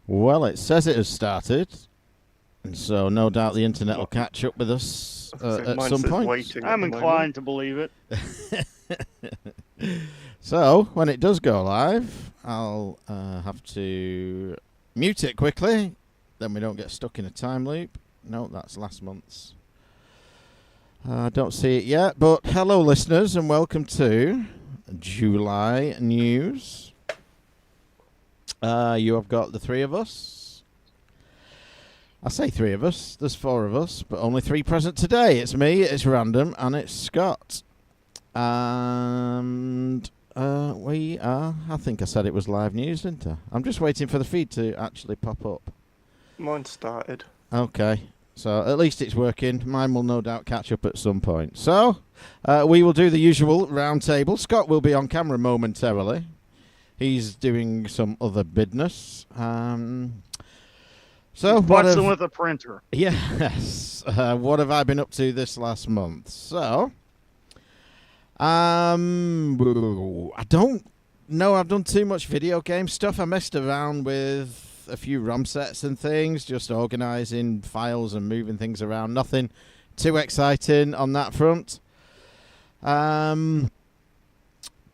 Well, it says it has started, and so no doubt the internet will catch up with us So at mine some says point. waiting at I'm the inclined moment. to believe it. So when it does go live, I'll have to mute it quickly, then we don't get stuck in a time loop. No, that's last month's. I don't see it yet, but hello, listeners, and welcome to July News. You have got the three of us. I say three of us. There's four of us, but only three present today. It's me, it's Random, and it's Scott. And we are... I think I said it was live news, didn't I? I'm just waiting for the feed to actually pop up. Mine started. Okay. So at least it's working. Mine will no doubt catch up at some point. So we will do the usual round table. Scott will be on camera momentarily. He's doing some other business. So what Butts have, with a printer. yes. What have I been up to this last month? So I don't know. I've done too much video game stuff. I messed around with a few ROM sets and things, just organising files and moving things around. Nothing too exciting on that front.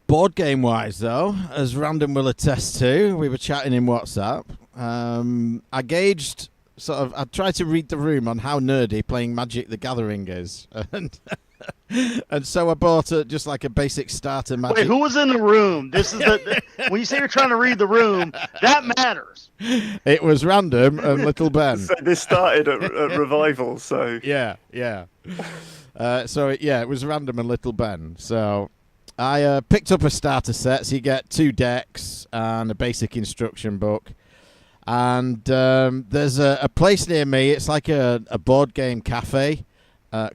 Board game wise, though, as Random will attest to, we were chatting in WhatsApp. I gauged I tried to read the room on how nerdy playing Magic the Gathering is. And so I bought just like a basic starter Magic. Wait, who was in the room? This is when you say you're trying to read the room, that matters. It was Random and Little Ben. So this started at Revival, so... Yeah. It was Random and Little Ben. So I picked up a starter set. So you get 2 decks and a basic instruction book. And there's a place near me. It's like a board game cafe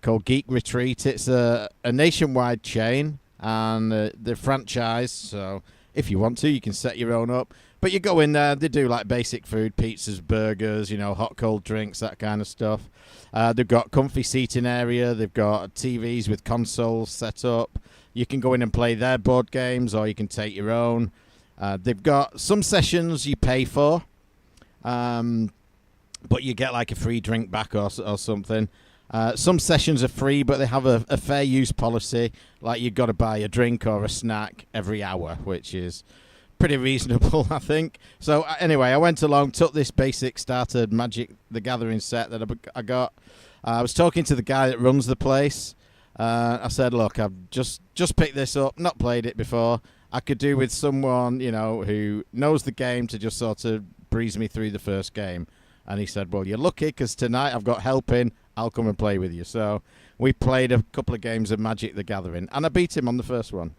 called Geek Retreat. It's a nationwide chain, and they're franchised. So if you want to, you can set your own up. But you go in there, they do like basic food, pizzas, burgers, hot, cold drinks, that kind of stuff. They've got comfy seating area. They've got TVs with consoles set up. You can go in and play their board games, or you can take your own. They've got some sessions you pay for, but you get like a free drink back or something. Some sessions are free, but they have a fair use policy. Like you've got to buy a drink or a snack every hour, which is pretty reasonable, I think. So anyway, I went along, took this basic starter Magic the Gathering set that I got. I was talking to the guy that runs the place. I said, look, I've just picked this up, not played it before. I could do with someone, who knows the game to just sort of breeze me through the first game. And he said, well, you're lucky because tonight I've got help in. I'll come and play with you. So we played a couple of games of Magic the Gathering, and I beat him on the first one.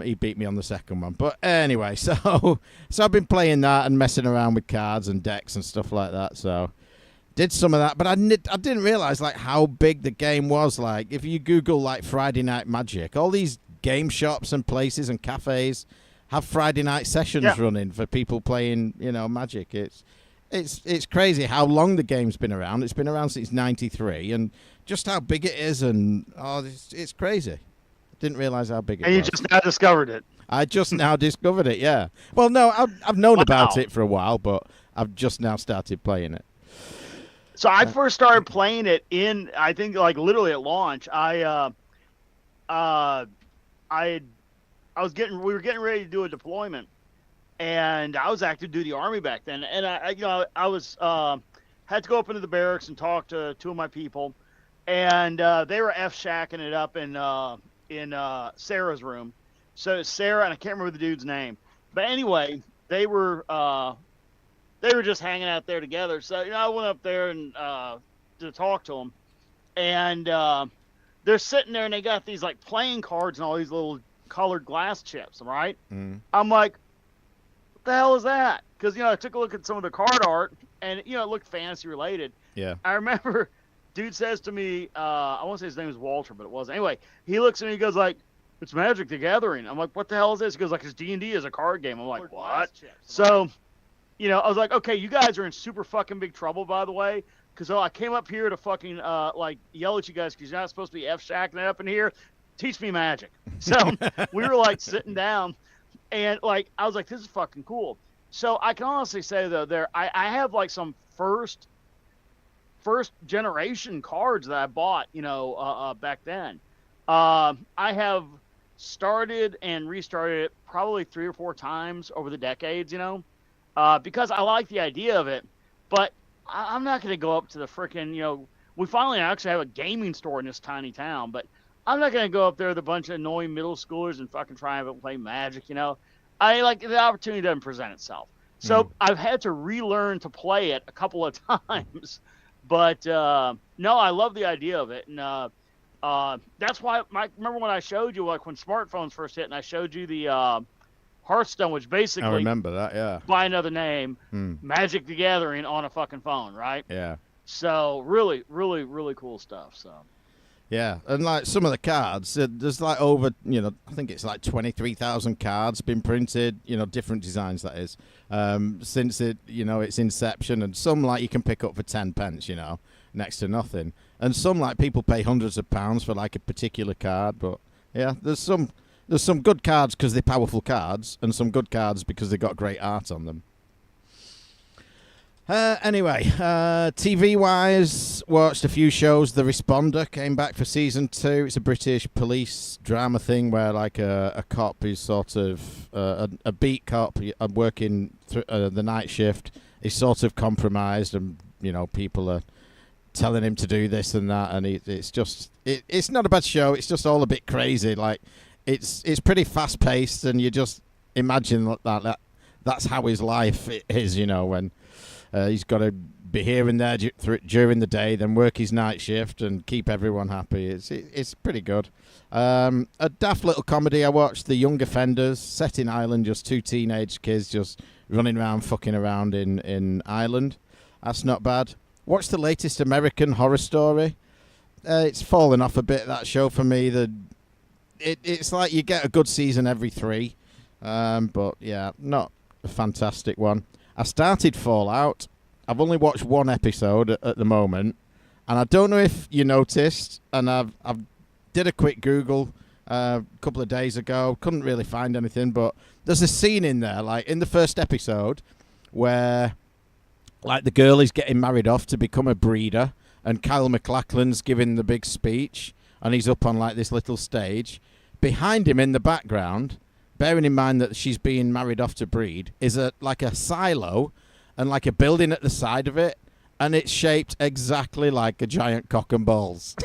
He beat me on the second one. But anyway, so I've been playing that and messing around with cards and decks and stuff like that. So did some of that, but I didn't realize like how big the game was. Like if you Google like Friday Night Magic, all these game shops and places and cafes have Friday night sessions running for people playing, Magic. It's crazy how long the game's been around. It's been around since '93, and just how big it is, and it's crazy. Didn't realize how big it was. And you just now discovered it. I just now discovered it. Yeah. Well, no, I've known about it for a while, but I've just now started playing it. So I first started playing it I think like literally at launch. We were getting ready to do a deployment, and I was active duty Army back then, and I was had to go up into the barracks and talk to 2 of my people, and they were shacking it up in Sarah's room. So Sarah, and I can't remember the dude's name, but anyway, they were just hanging out there together. So I went up there and to talk to them, and they're sitting there and they got these like playing cards and all these little colored glass chips, right? Mm. I'm like, what the hell is that? Because I took a look at some of the card art and it looked fantasy related. Yeah. I remember dude says to me, I want to say his name was Walter, but it wasn't. Anyway, he looks at me, he goes like, it's Magic the Gathering. I'm like, what the hell is this? He goes like, it's D&D as a card game. I'm like, what? So, I was like, okay, you guys are in super fucking big trouble, by the way, because I came up here to fucking like yell at you guys because you're not supposed to be shacking it up in here. Teach me Magic. So we were like sitting down, and like I was like, this is fucking cool. So I can honestly say though, I have like some first generation cards that I bought, back then. I have started and restarted it probably 3 or 4 times over the decades, because I like the idea of it. But I'm not going to go up to the freaking, we finally actually have a gaming store in this tiny town, but I'm not going to go up there with a bunch of annoying middle schoolers and fucking try and play Magic. I like the opportunity doesn't present itself. So I've had to relearn to play it a couple of times. But no, I love the idea of it. And that's why, remember when I showed you, like when smartphones first hit, and I showed you the Hearthstone, which basically, I remember that, yeah. by another name, Magic the Gathering on a fucking phone, right? Yeah. So really, really, really cool stuff. So. Yeah, and like some of the cards, there's like over, I think it's like 23,000 cards been printed, different designs that is, since its inception, and some like you can pick up for 10 pence, next to nothing, and some like people pay hundreds of pounds for like a particular card, but yeah, there's some good cards because they're powerful cards, and some good cards because they got great art on them. Anyway, TV-wise, watched a few shows. The Responder came back for season 2. It's a British police drama thing where, like, a cop is sort of a beat cop working the night shift. Is sort of compromised, and people are telling him to do this and that, and it's not a bad show. It's just all a bit crazy. Like, it's pretty fast-paced, and you just imagine that's how his life is. When. He's got to be here and there during the day, then work his night shift and keep everyone happy. It's pretty good. A daft little comedy I watched, The Young Offenders, set in Ireland, just 2 teenage kids just running around, fucking around in Ireland. That's not bad. Watched the latest American Horror Story. It's fallen off a bit, that show, for me. It's like you get a good season every 3. But, yeah, not a fantastic one. I started Fallout. I've only watched 1 episode at the moment, and I don't know if you noticed, and I've did a quick Google a couple of days ago, couldn't really find anything, but there's a scene in there, like in the first episode, where like the girl is getting married off to become a breeder, and Kyle MacLachlan's giving the big speech, and he's up on like this little stage. Behind him in the background, bearing in mind that she's being married off to breed, is like a silo and like a building at the side of it, and it's shaped exactly like a giant cock and balls.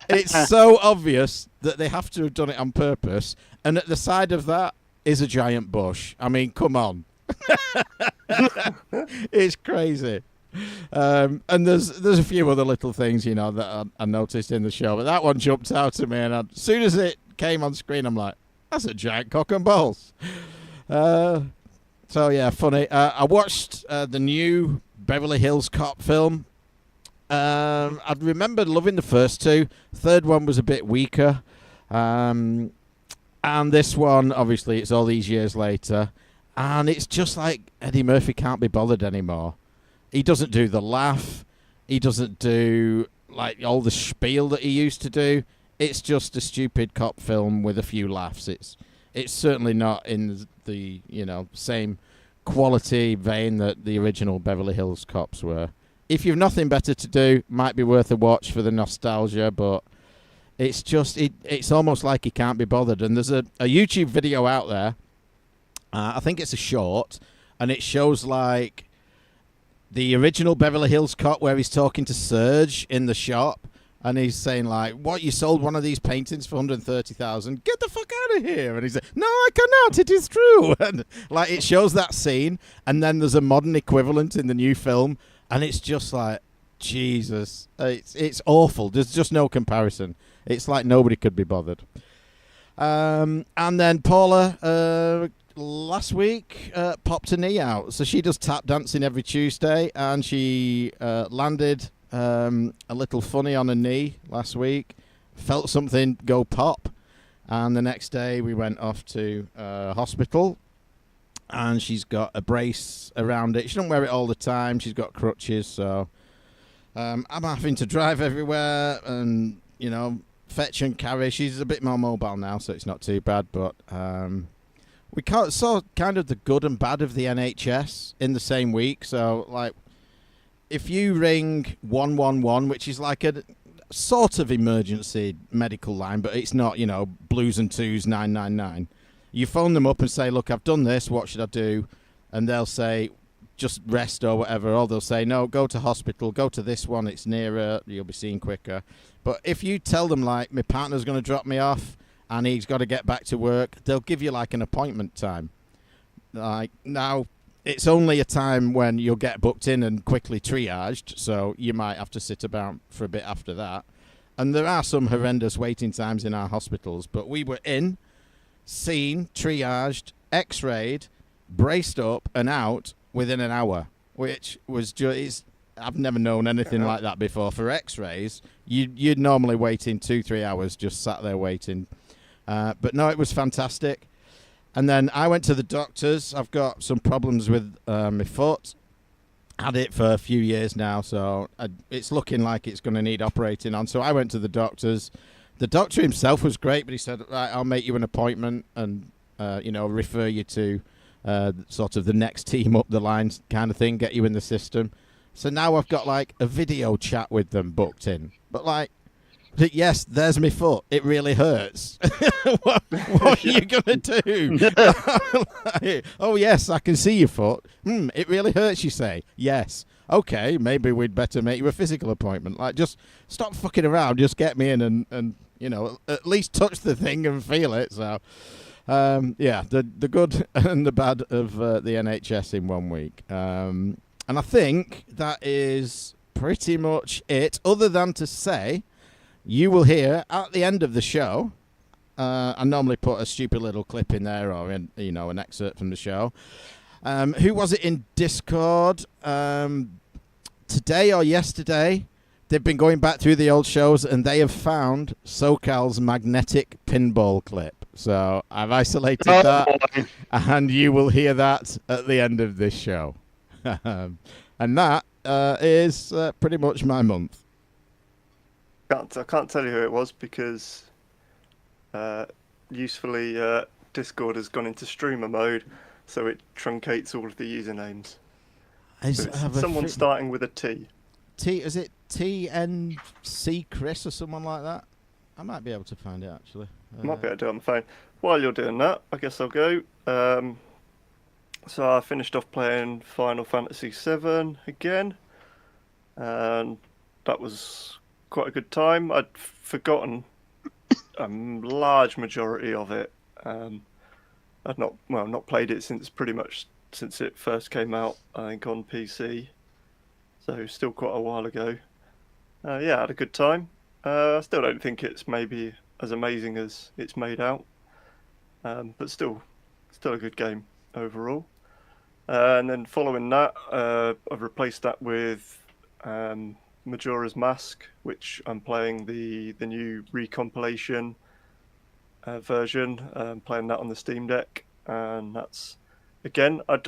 It's so obvious that they have to have done it on purpose, and at the side of that is a giant bush. I mean, come on. It's crazy. And there's a few other little things, that I noticed in the show, but that one jumped out to me, and as soon as it came on screen, I'm like, that's a giant cock and balls. So yeah, funny. I watched the new Beverly Hills Cop film. I remember loving the first 2. Third one was a bit weaker. And this one, obviously, it's all these years later, and it's just like Eddie Murphy can't be bothered anymore. He doesn't do the laugh. He doesn't do like all the spiel that he used to do. It's just a stupid cop film with a few laughs. It's certainly not in the same quality vein that the original Beverly Hills Cops were. If you've nothing better to do, might be worth a watch for the nostalgia, but it's just it's almost like he can't be bothered. And there's a YouTube video out there. I think it's a short, and it shows like the original Beverly Hills Cop where he's talking to Serge in the shop, and he's saying like, "What, you sold one of these paintings for 130,000? Get the fuck out of here!" And he's like, "No, I cannot. It is true." And like it shows that scene, and then there's a modern equivalent in the new film, and it's just like, Jesus, it's awful. There's just no comparison. It's like nobody could be bothered. And then Paula last week popped a knee out, so she does tap dancing every Tuesday, and she landed a little funny on her knee last week, felt something go pop, and the next day we went off to hospital, and she's got a brace around it. She don't wear it all the time. She's got crutches, so I'm having to drive everywhere and fetch and carry. She's a bit more mobile now, so it's not too bad, but we saw kind of the good and bad of the NHS in the same week. So, like, if you ring 111, which is like a sort of emergency medical line, but it's not, blues and twos 999. You phone them up and say, look, I've done this, what should I do? And they'll say, just rest or whatever. Or they'll say, no, go to hospital, go to this one, it's nearer, you'll be seen quicker. But if you tell them, like, my partner's going to drop me off and he's got to get back to work, they'll give you, like, an appointment time. Like, now, it's only a time when you'll get booked in and quickly triaged, so you might have to sit about for a bit after that. And there are some horrendous waiting times in our hospitals, but we were in, seen, triaged, x-rayed, braced up and out within an hour, which was just... I've never known anything like that before. For x-rays, you'd normally wait in 2-3 hours, just sat there waiting. But no, it was fantastic. And then I went to the doctors. I've got some problems with my foot. Had it for a few years now, so it's looking like it's going to need operating on. So I went to the doctors. The doctor himself was great, but he said, right, I'll make you an appointment and, refer you to sort of the next team up the line kind of thing, get you in the system. So now I've got, like, a video chat with them booked in. But, like, yes, there's my foot. It really hurts. what are you going to do? Like, oh, yes, I can see your foot. It really hurts, you say? Yes. Okay, maybe we'd better make you a physical appointment. Like, just stop fucking around. Just get me in and at least touch the thing and feel it. So, the good and the bad of the NHS in 1 week. And I think that is pretty much it, other than to say you will hear at the end of the show, I normally put a stupid little clip in there or, an excerpt from the show. Who was it in Discord? Today or yesterday, they've been going back through the old shows and they have found SoCal's magnetic pinball clip. So I've isolated that, and you will hear that at the end of this show. And that is pretty much my month. I can't tell you who it was because usefully Discord has gone into streamer mode, so it truncates all of the usernames. So it's someone starting with a T. Is it TNC Chris or someone like that? I might be able to find it actually. Might be able to do it on the phone. While you're doing that, I guess I'll go. So I finished off playing Final Fantasy VII again, and that was quite a good time. I'd forgotten a large majority of it. I'd not played it pretty much since it first came out, I think, on PC. So still quite a while ago. I had a good time. I still don't think it's maybe as amazing as it's made out, but still a good game overall. And then following that, I've replaced that with Majora's Mask, which I'm playing the new recompilation version. Playing that on the Steam Deck, and that's again. I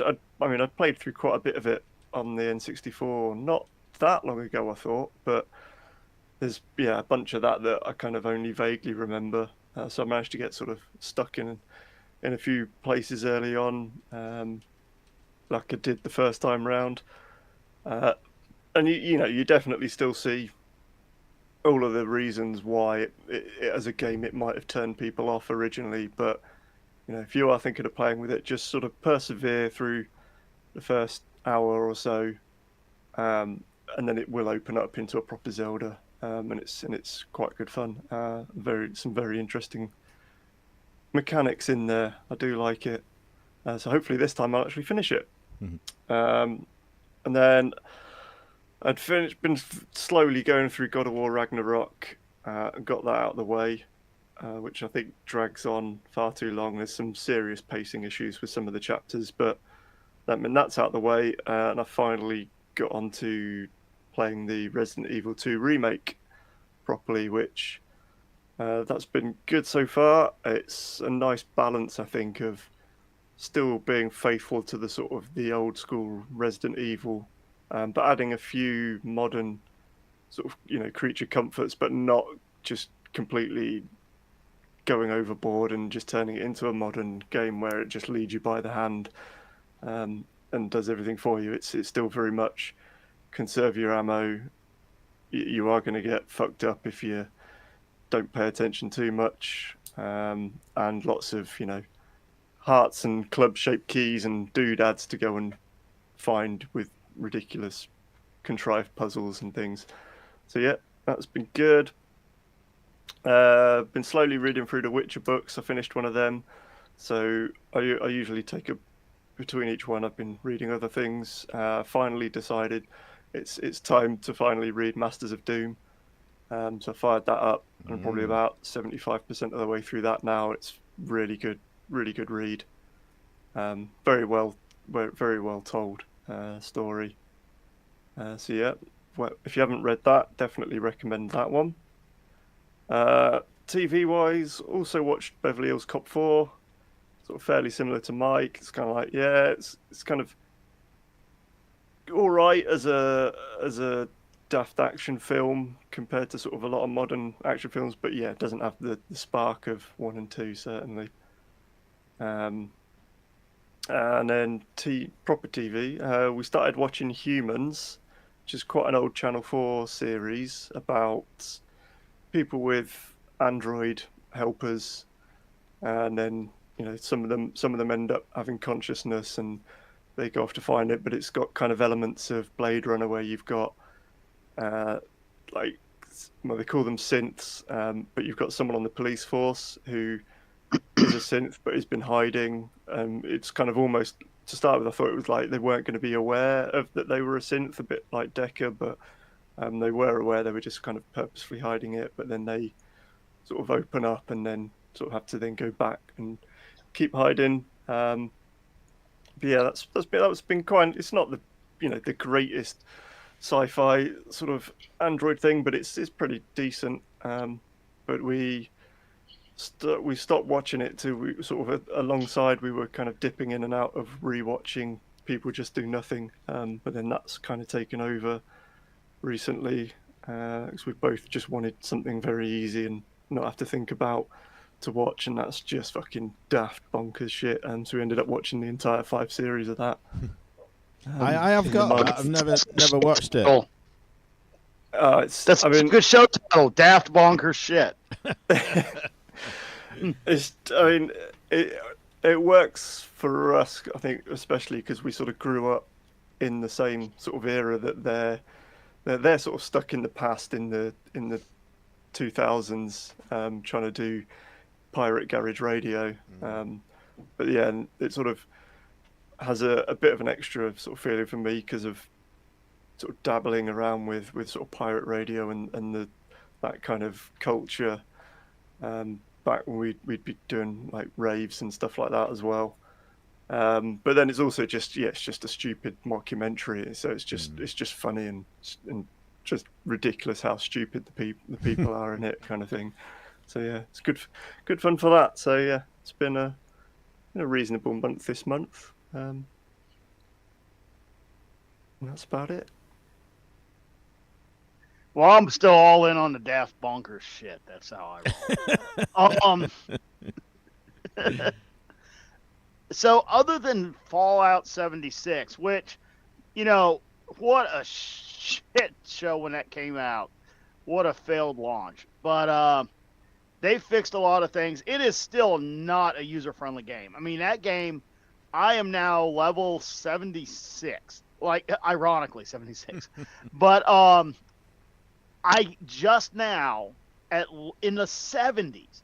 played through quite a bit of it on the N64 not that long ago, I thought, but there's a bunch of that I kind of only vaguely remember. So I managed to get sort of stuck in a few places early on. Like I did the first time round, and you definitely still see all of the reasons why it as a game it might have turned people off originally. But if you are thinking of playing with it, just sort of persevere through the first hour or so, and then it will open up into a proper Zelda, and it's quite good fun. Some very interesting mechanics in there. I do like it. So hopefully this time I'll actually finish it. Mm-hmm. And then I'd been slowly going through God of War Ragnarok, and got that out of the way, which I think drags on far too long. There's some serious pacing issues with some of the chapters, but that's out of the way, and I finally got onto playing the Resident Evil 2 remake properly, which that's been good so far. It's a nice balance, I think, of still being faithful to the sort of the old school Resident Evil, but adding a few modern sort of creature comforts, but not just completely going overboard and just turning it into a modern game where it just leads you by the hand, and does everything for you. It's still very much conserve your ammo. You are going to get fucked up if you don't pay attention too much, and lots of hearts and club-shaped keys and doodads to go and find with ridiculous contrived puzzles and things. So yeah, that's been good. Been slowly reading through the Witcher books. I finished one of them, so I usually take a between each one. I've been reading other things. Finally decided it's time to finally read Masters of Doom. So I fired that up. I'm probably about 75% of the way through that now. It's really good read. Very well told story. So yeah, well, if you haven't read that, definitely recommend that one. TV wise, also watched Beverly Hills Cop 4. Sort of fairly similar to Mike. It's kind of like, yeah, it's kind of all right as a daft action film compared to sort of a lot of modern action films, but yeah, it doesn't have the spark of 1 and 2 certainly. And then proper TV, we started watching Humans, which is quite an old Channel 4 series about people with android helpers, and then some of them end up having consciousness and they go off to find it, but it's got kind of elements of Blade Runner where you've got they call them synths, but you've got someone on the police force who is a synth but has been hiding. It's kind of almost, to start with, I thought it was like they weren't going to be aware of that they were a synth, a bit like Decker, but they were aware. They were just kind of purposefully hiding it, but then they sort of open up and then sort of have to then go back and keep hiding. But yeah, that's been quite. It's not the greatest sci-fi sort of android thing, but it's pretty decent. But we stopped watching it to we sort of alongside we were kind of dipping in and out of rewatching People Just Do Nothing, but then that's kind of taken over recently because we both just wanted something very easy and not have to think about to watch, and that's just fucking daft bonkers shit. So we ended up watching the entire 5 series of that. I have got that. I've never watched it. Oh. That's a good show title, Daft Bonkers Shit. It works for us, I think, especially because we sort of grew up in the same sort of era that they're sort of stuck in the past in the 2000s, trying to do pirate garage radio. But yeah, it sort of has a bit of an extra sort of feeling for me because of sort of dabbling around with sort of pirate radio and that kind of culture back when we'd be doing like raves and stuff like that as well. But then it's also just it's just a stupid mockumentary, so it's just funny and just ridiculous how stupid the people are in it, kind of thing. So yeah, it's good fun for that. So yeah, it's been a reasonable month this month. And that's about it. Well, I'm still all in on the Daft Bonkers shit. That's how I roll. So other than Fallout 76, which, what a shit show when that came out. What a failed launch. But they fixed a lot of things. It is still not a user-friendly game. I mean, that game, I am now level 76. Like, ironically, 76. But I just now, in the 70s,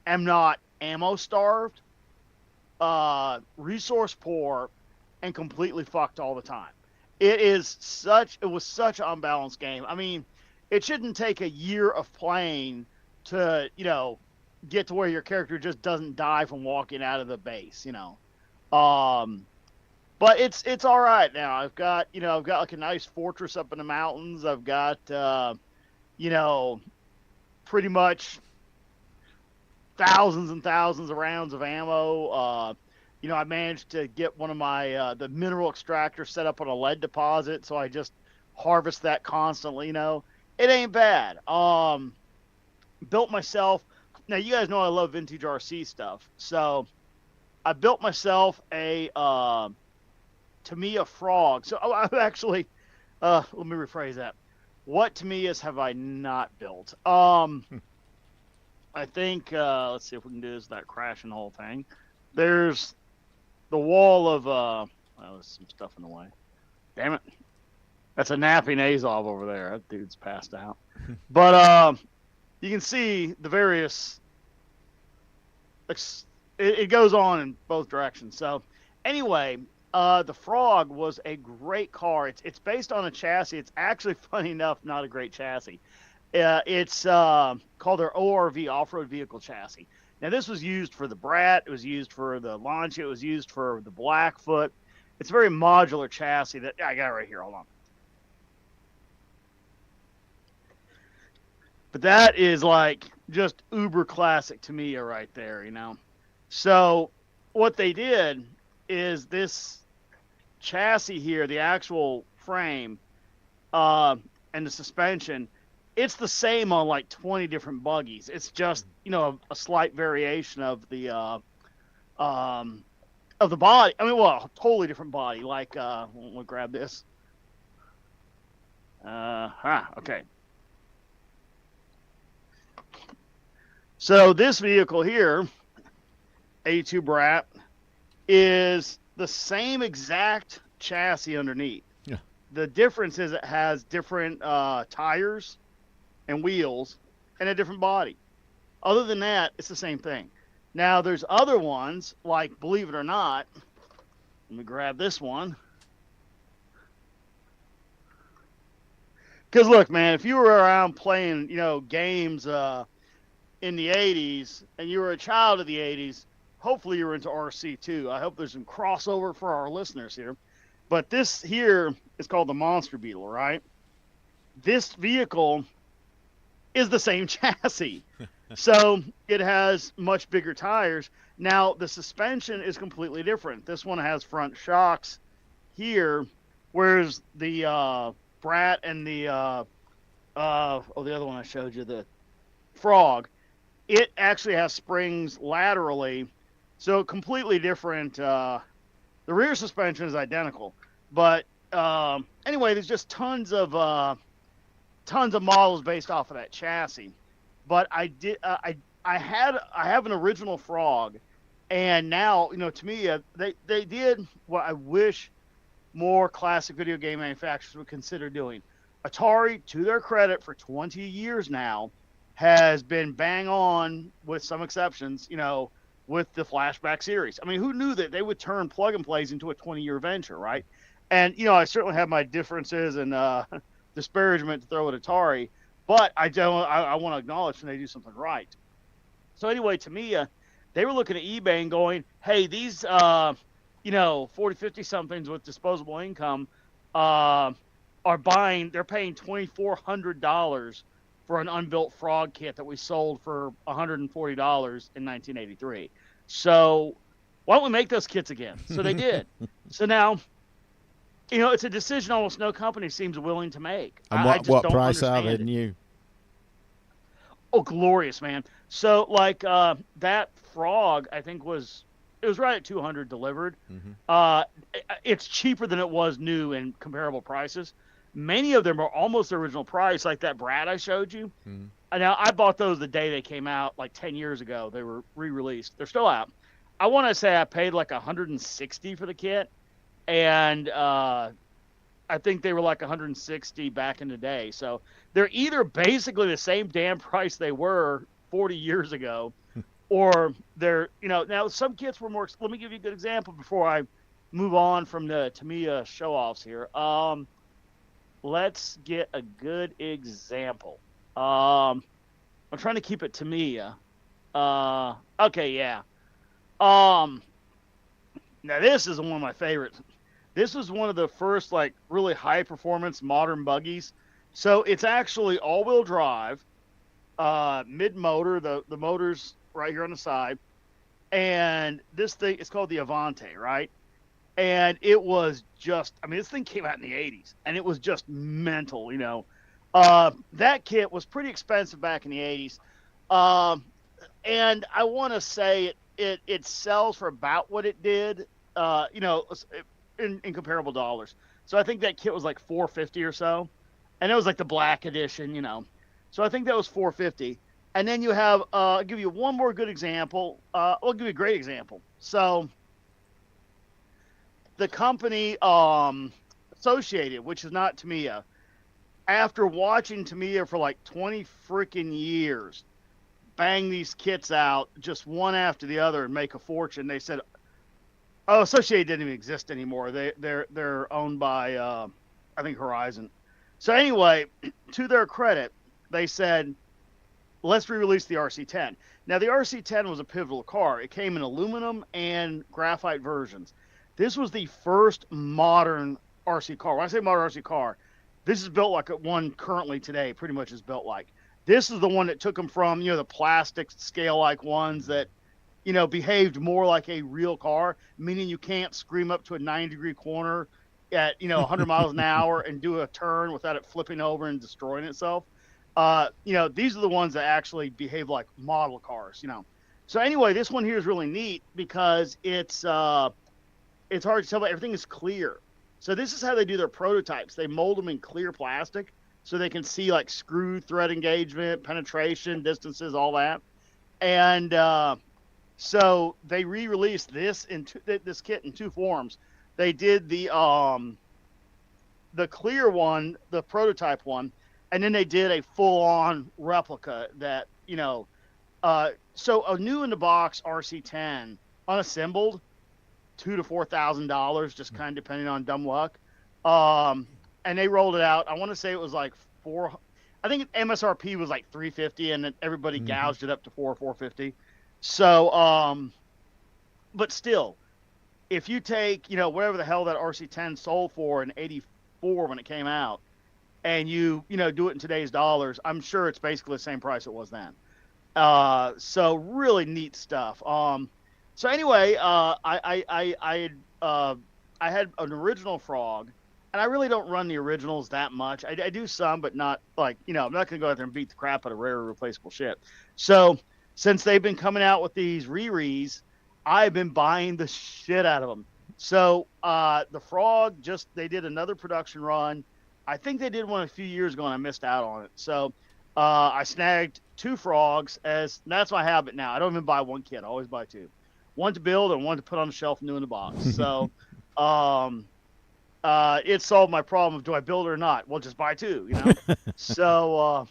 am not ammo starved, resource poor, and completely fucked all the time. It was such an unbalanced game. I mean, it shouldn't take a year of playing to, get to where your character just doesn't die from walking out of the base, But it's all right now. I've got like a nice fortress up in the mountains. I've got, pretty much thousands and thousands of rounds of ammo. I managed to get one of my the mineral extractor set up on a lead deposit, so I just harvest that constantly. It ain't bad. Built myself now you guys know I love vintage RC stuff, so I built myself a Tamiya Frog. So I've actually, let me rephrase that. What Tamiyas have I not built? I think, let's see if we can do this without crashing the whole thing. There's the wall of, well, there's some stuff in the way. Damn it. That's a napping Azov over there. That dude's passed out. But you can see the various, it goes on in both directions. So anyway, the Frog was a great car. It's based on a chassis. It's actually, funny enough, not a great chassis. It's called their ORV, Off-Road Vehicle Chassis. Now, this was used for the Brat. It was used for the Launch. It was used for the Blackfoot. It's a very modular chassis that I got right here. Hold on. But that is like just uber classic Tamiya right there, you know. So what they did is this chassis here, the actual frame and the suspension, it's the same on like 20 different buggies. It's just, you know, a slight variation of the body. I mean, well, a totally different body. Like, we'll grab this. Okay. So this vehicle here, 82 Brat, is the same exact chassis underneath. Yeah. The difference is it has different tires and wheels and a different body. Other than that, it's the same thing. Now, there's other ones, like, believe it or not, let me grab this one. Because, look, man, if you were around playing, you know, games in the 80s and you were a child of the 80s, hopefully you were into RC too. I hope there's some crossover for our listeners here. But this here is called the Monster Beetle, right? This vehicle is the same chassis. So it has much bigger tires. Now, the suspension is completely different. This one has front shocks here, whereas the Brat and the the other one I showed you, the Frog, it actually has springs laterally, so completely different. The rear suspension is identical, but anyway, there's just tons of models based off of that chassis. But I have an original Frog, and now, you know, to me, they did what I wish more classic video game manufacturers would consider doing. Atari, to their credit, for 20 years now, has been bang on, with some exceptions, you know, with the Flashback series. I mean, who knew that they would turn plug and plays into a 20-year venture, right? And, you know, I certainly have my differences and disparagement to throw at Atari, but I want to acknowledge when they do something right. So anyway, Tamiya, they were looking at eBay and going, hey, these, you know, 40, 50 somethings with disposable income they're paying $2,400 for an unbuilt Frog kit that we sold for $140 in 1983. So why don't we make those kits again? So they did. So now, you know, it's a decision almost no company seems willing to make. And what price are they new? Oh, glorious, man. So like that Frog, I think it was right at 200 delivered. Mm-hmm. It's cheaper than it was new in comparable prices. Many of them are almost the original price, like that Brat I showed you. Mm-hmm. Now, I bought those the day they came out, like 10 years ago. They were re-released. They're still out. I want to say I paid like $160 for the kit, and I think they were like $160 back in the day. So they're either basically the same damn price they were 40 years ago, or they're, you know, now some kits were more. Let me give you a good example before I move on from the Tamiya show-offs here. Let's get a good example. I'm trying to keep it Tamiya. Okay, yeah. Now this is one of my favorites. This was one of the first, like, really high-performance modern buggies. So it's actually all-wheel drive, mid-motor. The motor's right here on the side. And this thing is called the Avante, right? And it was just, I mean, this thing came out in the 80s, and it was just mental, you know. That kit was pretty expensive back in the 80s. and I want to say it sells for about what it did, you know, in comparable dollars. So I think that kit was like 450 or so, and it was like the black edition, you know. So I think that was 450. And then you have, I'll give you one more good example. I'll give you a great example. So the company associated, which is not Tamiya, after watching Tamiya for like 20 freaking years, bang these kits out just one after the other and make a fortune, they said, "Oh, Associated didn't even exist anymore. They're owned by I think Horizon." So anyway, to their credit, they said, "Let's re-release the RC10." Now the RC10 was a pivotal car. It came in aluminum and graphite versions. This was the first modern RC car. When I say modern RC car, this is built like one currently today pretty much is built like. This is the one that took them from, you know, the plastic scale like ones that, you know, behaved more like a real car, meaning you can't scream up to a 90-degree corner at, you know, 100 miles an hour and do a turn without it flipping over and destroying itself. You know, these are the ones that actually behave like model cars, you know. So anyway, this one here is really neat because it's hard to tell, but everything is clear. So this is how they do their prototypes. They mold them in clear plastic so they can see like screw thread engagement, penetration, distances, all that. And so they re-released this this kit in two forms. They did the clear one, the prototype one, and then they did a full-on replica that, you know, so a new in the box RC10 unassembled, $2,000 to $4,000, just kind of depending on dumb luck. And they rolled it out. I want to say it was like I think MSRP was like 350, and then everybody gouged it up to 450. So, but still, if you take, you know, whatever the hell that RC10 sold for in '84 when it came out, and you know, do it in today's dollars, I'm sure it's basically the same price it was then. So really neat stuff. So anyway, I had an original Frog, and I really don't run the originals that much. I do some, but not like, you know, I'm not going to go out there and beat the crap out of rare replaceable shit. So since they've been coming out with these re-res, I've been buying the shit out of them. So the Frog, they did another production run. I think they did one a few years ago, and I missed out on it. So I snagged two Frogs, as that's my habit now. I don't even buy one kit. I always buy two. One to build and one to put on the shelf, new in the box. So it solved my problem of do I build or not? Well, just buy two, you know? So,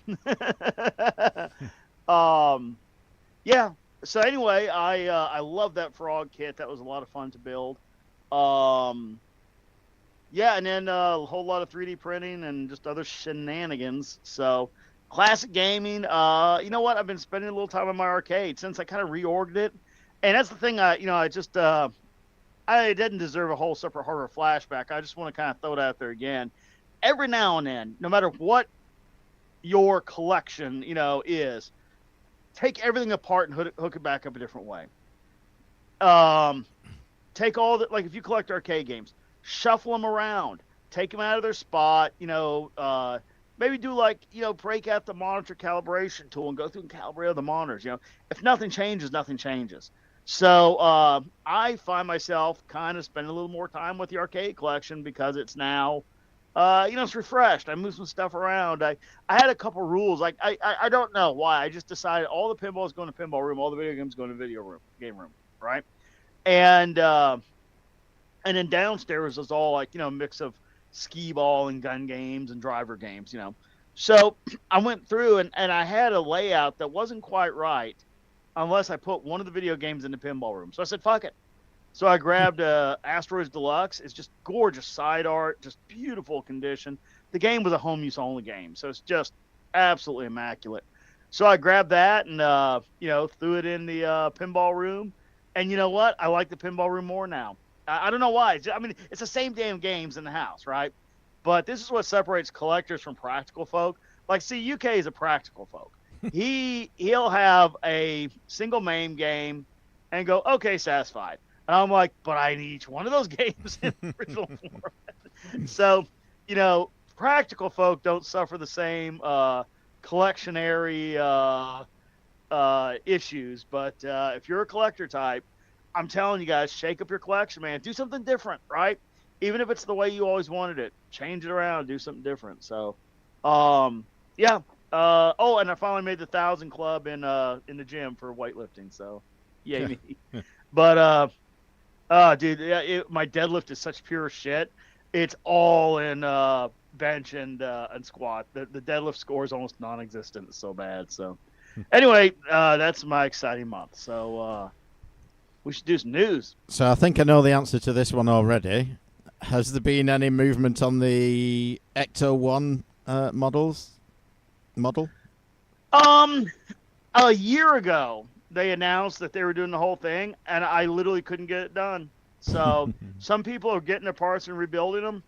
yeah. So anyway, I love that Frog kit. That was a lot of fun to build. Yeah, and then a whole lot of 3D printing and just other shenanigans. So classic gaming. You know what? I've been spending a little time on my arcade since I kind of reorged it. And that's the thing, I didn't deserve a whole separate horror flashback. I just want to kind of throw it out there again. Every now and then, no matter what your collection, you know, is, take everything apart and hook it back up a different way. Take all the, like if you collect arcade games, shuffle them around, take them out of their spot, you know, maybe do like, you know, break out the monitor calibration tool and go through and calibrate the monitors. You know, if nothing changes, nothing changes. So I find myself kind of spending a little more time with the arcade collection because it's now, you know, it's refreshed. I moved some stuff around. I had a couple rules. Like I don't know why. I just decided all the pinball is going to pinball room, all the video games going to game room, right? And then downstairs is all like, you know, a mix of skee ball and gun games and driver games, you know. So I went through and I had a layout that wasn't quite right unless I put one of the video games in the pinball room. So I said, fuck it. So I grabbed Asteroids Deluxe. It's just gorgeous side art, just beautiful condition. The game was a home use only game, so it's just absolutely immaculate. So I grabbed that and, you know, threw it in the pinball room. And you know what? I like the pinball room more now. I don't know why. I mean, it's the same damn games in the house, right? But this is what separates collectors from practical folk. Like, see, UK is a practical folk. He'll have a single MAME game and go, okay, satisfied. And I'm like, but I need each one of those games in original format. So, you know, practical folk don't suffer the same collectionary issues. But if you're a collector type, I'm telling you guys, shake up your collection, man. Do something different, right? Even if it's the way you always wanted it, change it around, do something different. So, yeah. Oh, and I finally made the 1,000 club in the gym for weightlifting. So, yay me. But dude, my deadlift is such pure shit. It's all in bench and squat. The deadlift score is almost non-existent. It's so bad. So, anyway, that's my exciting month. So, we should do some news. So I think I know the answer to this one already. Has there been any movement on the Ecto One model? A year ago, they announced that they were doing the whole thing, and I literally couldn't get it done. So some people are getting their parts and rebuilding them.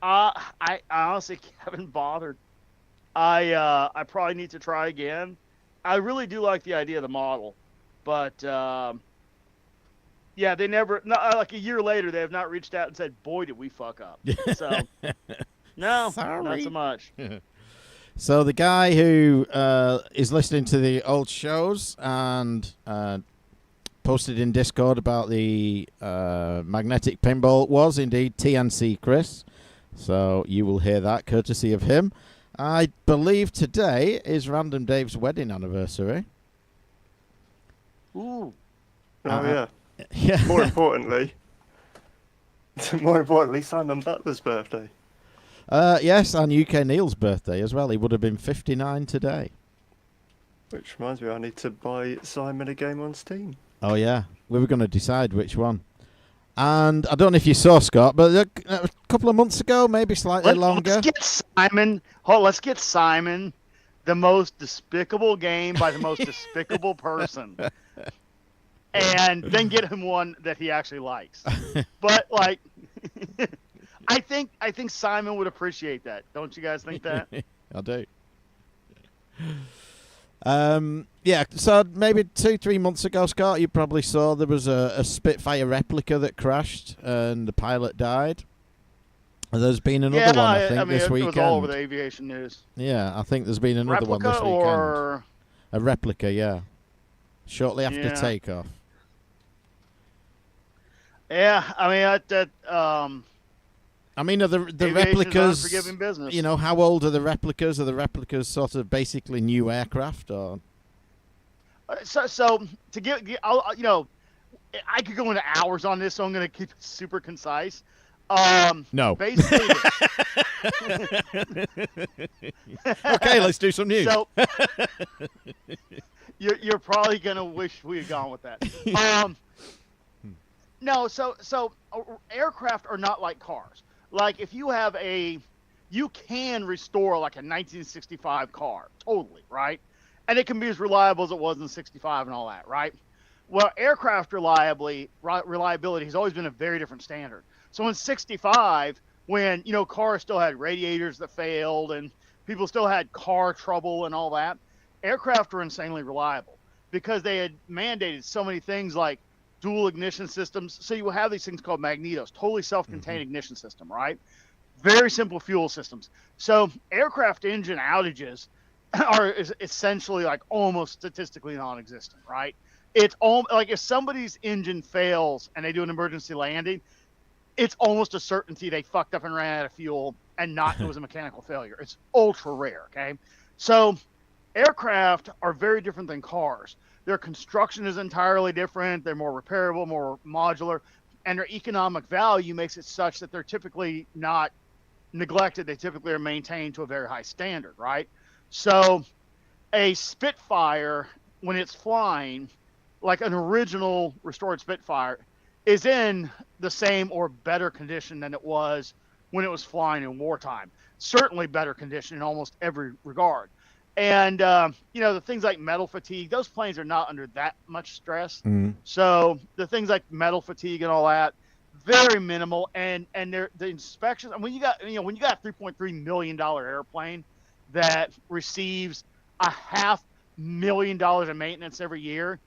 I honestly haven't bothered. I probably need to try again. I really do like the idea of the model, but yeah, they never. Like a year later, they have not reached out and said, "Boy, did we fuck up." So no, Sorry. not so much. So the guy who is listening to the old shows and posted in Discord about the magnetic pinball was indeed TNC Chris. So you will hear that courtesy of him. I believe today is Random Dave's wedding anniversary. Ooh. Oh yeah. Yeah. More importantly, Simon Butler's birthday. Yes, and UK Neil's birthday as well. He would have been 59 today. Which reminds me, I need to buy Simon a game on Steam. Oh, yeah. We were going to decide which one. And I don't know if you saw, Scott, but a couple of months ago, maybe slightly longer. Let's get Simon. Let's get Simon the most despicable game by the most despicable person. And then get him one that he actually likes. But, like... I think Simon would appreciate that. Don't you guys think that? I do. Yeah, so maybe 2-3 months ago, Scott, you probably saw there was a Spitfire replica that crashed and the pilot died. And there's been another one, I think, this weekend. It was all over the aviation news. Yeah, I think there's been another one this weekend. Or... A replica, yeah. Shortly after takeoff. Yeah, I mean, I mean, are the replicas, business. You know, how old are the replicas? Are the replicas sort of basically new aircraft, or? So to you know, I could go into hours on this, so I'm going to keep it super concise. No. Basically. Okay, let's do some news. So you're probably going to wish we had gone with that. No, so aircraft are not like cars. Like, if you have you can restore like a 1965 car, totally, right? And it can be as reliable as it was in 65 and all that, right? Well, aircraft reliability has always been a very different standard. So in 65, when, you know, cars still had radiators that failed and people still had car trouble and all that, aircraft were insanely reliable because they had mandated so many things like dual ignition systems. So you have these things called magnetos, totally self-contained ignition system, right? Very simple fuel systems. So aircraft engine outages are essentially like almost statistically non-existent, right? It's all like if somebody's engine fails and they do an emergency landing, it's almost a certainty they fucked up and ran out of fuel and not it was a mechanical failure. It's ultra rare, okay? So aircraft are very different than cars. Their construction is entirely different. They're more repairable, more modular, and their economic value makes it such that they're typically not neglected. They typically are maintained to a very high standard, right? So a Spitfire, when it's flying, like an original restored Spitfire, is in the same or better condition than it was when it was flying in wartime. Certainly better condition in almost every regard. And, you know, the things like metal fatigue, those planes are not under that much stress. Mm. So the things like metal fatigue and all that, very minimal. And the inspections, and when you got a $3.3 million airplane that receives $500,000 in maintenance every year,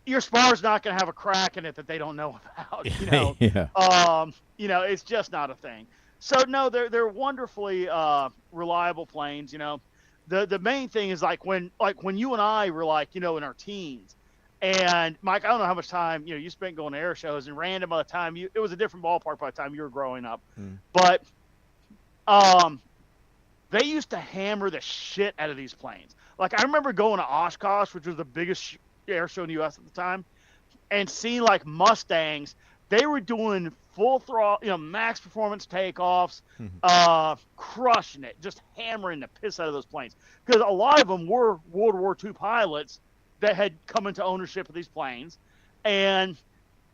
your spar's not going to have a crack in it that they don't know about, you know. Yeah. You know, it's just not a thing. So no, they're wonderfully reliable planes, you know. the main thing is like when you and I were like, in our teens. And Mike, I don't know how much time you spent going to air shows, and random by the time it was a different ballpark by the time you were growing up. But they used to hammer the shit out of these planes. Like I remember going to Oshkosh, which was the biggest air show in the U.S. at the time, and seeing like Mustangs. They were doing full throttle, max performance takeoffs, crushing it, just hammering the piss out of those planes. Because a lot of them were World War II pilots that had come into ownership of these planes, and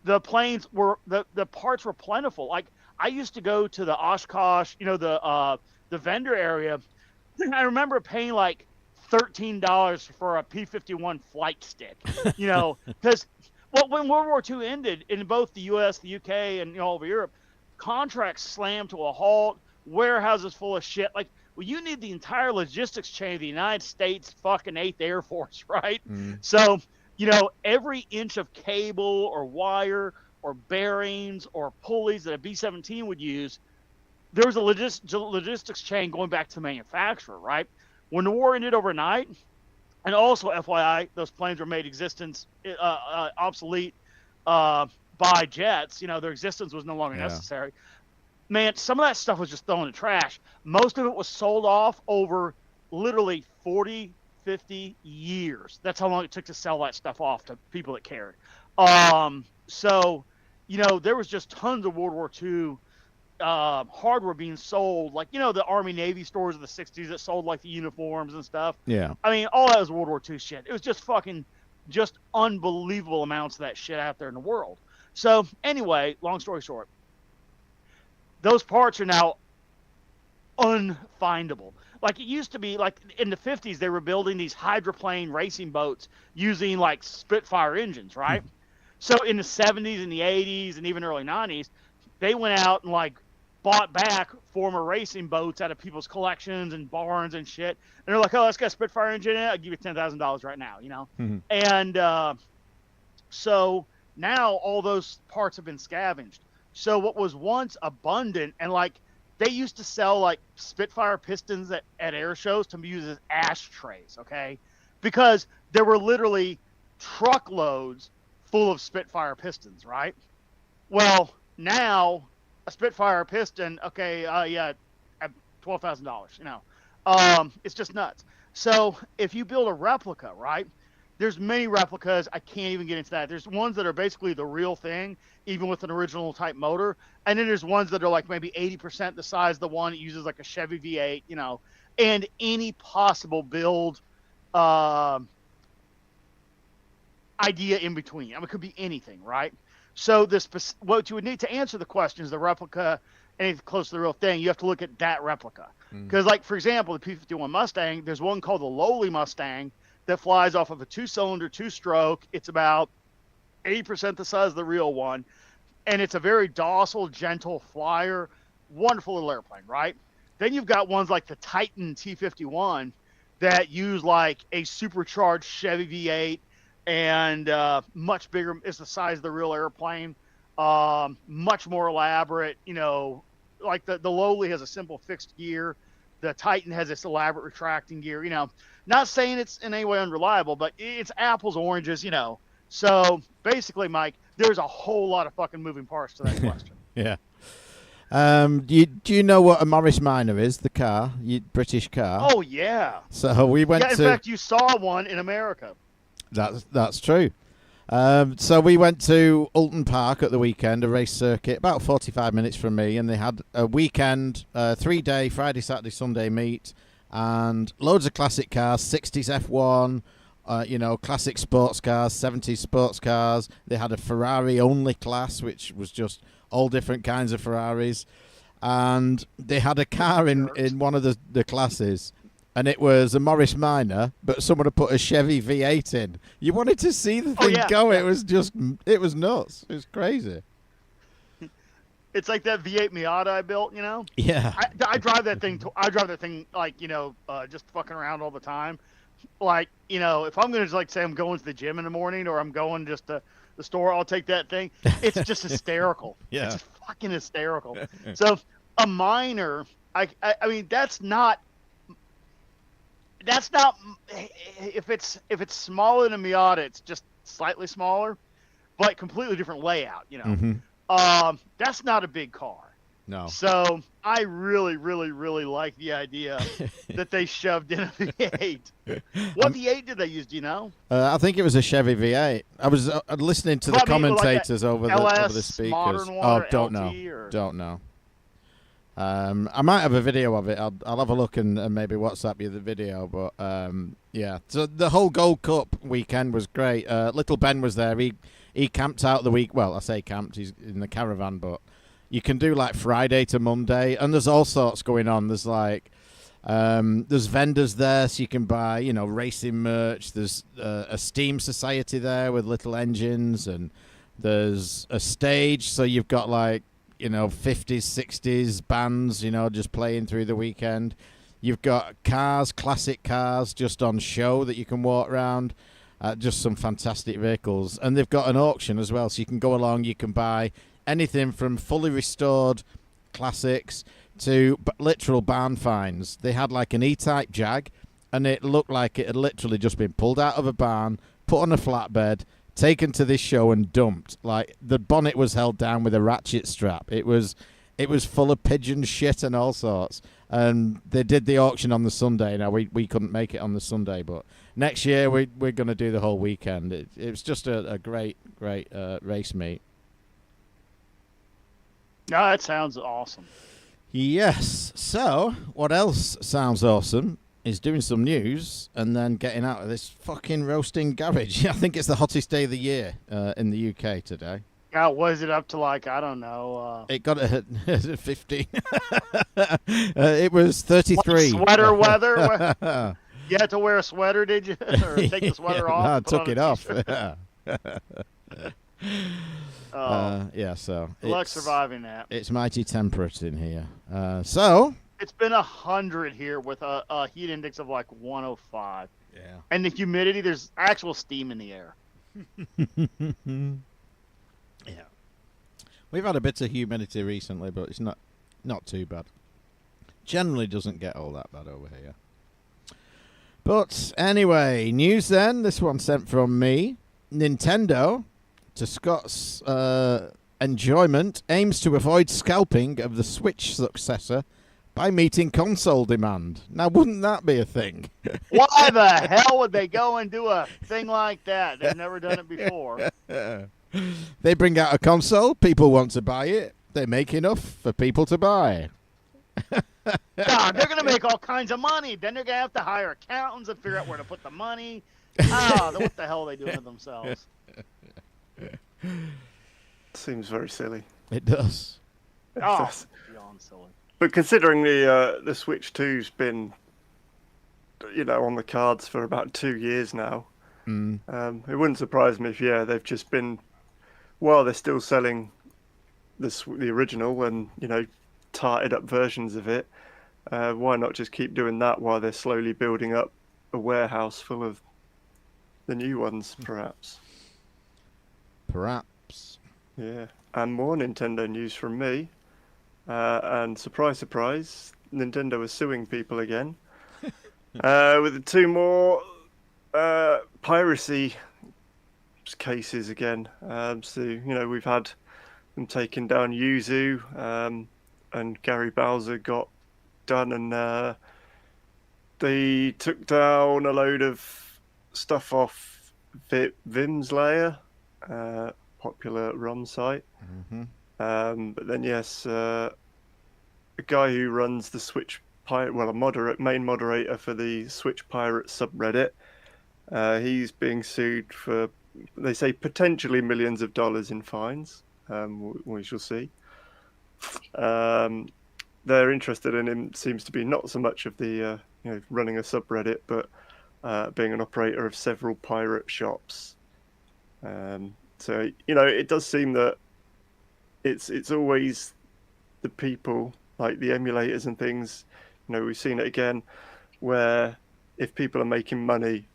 the planes were the parts were plentiful. Like I used to go to the Oshkosh, the vendor area. I remember paying like $13 for a P-51 flight stick, because when World War II ended in both the U.S., the U.K., and all over Europe, contracts slammed to a halt, warehouses full of shit. Like, well, you need the entire logistics chain of the United States fucking 8th Air Force, right? So, every inch of cable or wire or bearings or pulleys that a B-17 would use, there was a logistics chain going back to the manufacturer, right? When the war ended overnight, and also FYI, those planes were made obsolete by jets. Their existence was no longer necessary. Man, some of that stuff was just thrown in the trash. Most of it was sold off over literally 40, 50 years. That's how long it took to sell that stuff off to people that cared. So, there was just tons of World War II hardware being sold, like, the Army Navy stores of the 60s that sold like the uniforms and stuff. Yeah. I mean, all that was World War II shit. It was just unbelievable amounts of that shit out there in the world. So anyway, long story short, those parts are now unfindable. Like it used to be, like in the 50s, they were building these hydroplane racing boats using like Spitfire engines, right? So in the 70s and the 80s and even early 90s, they went out and like bought back former racing boats out of people's collections and barns and shit. And they're like, oh, that's got a Spitfire engine in it. I'll give you $10,000 right now, And so now all those parts have been scavenged. So what was once abundant, and like they used to sell like Spitfire pistons at air shows to be used as ashtrays, okay? Because there were literally truckloads full of Spitfire pistons, right? Well, now a Spitfire piston, okay, at $12,000, it's just nuts. So if you build a replica, right, there's many replicas. I can't even get into that. There's ones that are basically the real thing, even with an original type motor. And then there's ones that are like maybe 80% the size of the one. It uses like a Chevy V8, and any possible build idea in between. I mean, it could be anything, right? So what you would need to answer the question is the replica, anything close to the real thing, you have to look at that replica. Because like, for example, the P-51 Mustang, there's one called the Lowly Mustang that flies off of a 2-cylinder, 2-stroke. It's about 80% the size of the real one. And it's a very docile, gentle flyer, wonderful little airplane, right? Then you've got ones like the Titan T-51 that use like a supercharged Chevy V8 and much bigger. It's the size of the real airplane, much more elaborate. Like the Lowly has a simple fixed gear. The Titan has this elaborate retracting gear. Not saying it's in any way unreliable, but it's apples, oranges, So basically, Mike, there's a whole lot of fucking moving parts to that question. Yeah. Do you know what a Morris Minor is? The car, British car. Oh yeah. So we went in fact, you saw one in America. That's true. So we went to Alton Park at the weekend, a race circuit, about 45 minutes from me, and they had a weekend, 3-day, Friday, Saturday, Sunday meet, and loads of classic cars, 60s F1, classic sports cars, 70s sports cars. They had a Ferrari-only class, which was just all different kinds of Ferraris, and they had a car in one of the classes. And it was a Morris Minor, but someone had put a Chevy V8 in. You wanted to see the thing go. Yeah. It was nuts. It was crazy. It's like that V8 Miata I built, Yeah. I drive that thing. Like, just fucking around all the time. Like, if I'm going to like say I'm going to the gym in the morning or I'm going just to the store, I'll take that thing. It's just hysterical. Yeah. It's fucking hysterical. So a Minor, I mean, that's not that's not if it's smaller than a Miata, it's just slightly smaller, but completely different layout. That's not a big car. No. So I really, really, really like the idea that they shoved in a V8. What V8 did they use? Do you know? I think it was a Chevy V8. I was listening to the But I mean, like a commentators over LS, the speakers. modern one, Oh, or don't LT, know. or- Don't know. I might have a video of it. I'll have a look and maybe WhatsApp you the video. But yeah, so the whole Gold Cup weekend was great. Little Ben was there. He camped out the week. Well, I say camped. He's in the caravan, but you can do like Friday to Monday, and there's all sorts going on. There's like there's vendors there, so you can buy racing merch. There's a steam society there with little engines, and there's a stage, so you've got like 50s, 60s bands, just playing through the weekend. You've got cars, classic cars, just on show that you can walk around. Just some fantastic vehicles. And they've got an auction as well, so you can go along, you can buy anything from fully restored classics to literal barn finds. They had like an E-Type Jag, and it looked like it had literally just been pulled out of a barn, put on a flatbed, taken to this show and dumped. Like, the bonnet was held down with a ratchet strap. It was full of pigeon shit and all sorts. And they did the auction on the Sunday. Now, we couldn't make it on the Sunday, but next year we're going to do the whole weekend. It was just a great race meet. No, that sounds awesome. Yes. So, what else sounds awesome is doing some news and then getting out of this fucking roasting garage. I think it's the hottest day of the year in the UK today. Yeah, was it up to like, I don't know. It got a 15. It was 33. Sweater weather? You had to wear a sweater, did you? Or take the sweater off? No, I put took on a it off. t-shirt? Yeah, so Good luck it's- surviving that. It's mighty temperate in here. So It's been 100 here with a heat index of like 105. yeah. And the humidity, there's actual steam in the air. Yeah. We've had a bit of humidity recently, but it's not too bad. Generally doesn't get all that bad over here. But anyway, news then. This one sent from me. Nintendo, to Scott's enjoyment, aims to avoid scalping of the Switch successor by meeting console demand. Now, wouldn't that be a thing? Why the hell would they go and do a thing like that? They've never done it before. They bring out a console, people want to buy it, they make enough for people to buy. God, they're going to make all kinds of money. Then they're going to have to hire accountants and figure out where to put the money. Oh, what the hell are they doing to themselves? Seems very silly. It does. Oh, beyond silly. But considering the Switch 2's been, on the cards for about 2 years now, it wouldn't surprise me if they've just been, while they're still selling the original and tarted up versions of it, why not just keep doing that while they're slowly building up a warehouse full of the new ones, perhaps. Perhaps. Yeah, and more Nintendo news from me. And surprise, surprise, Nintendo is suing people again with 2 more piracy cases again. So we've had them taking down Yuzu, and Gary Bowser got done, and they took down a load of stuff off Vim's Lair, popular ROM site. But then a guy who runs the Switch Pirate, main moderator for the Switch Pirate subreddit, he's being sued for, they say, potentially millions of dollars in fines. We shall see. They're interested in him, seems to be not so much of the running a subreddit, but being an operator of several pirate shops. So it does seem that it's always the people, like the emulators and things. We've seen it again, where if people are making money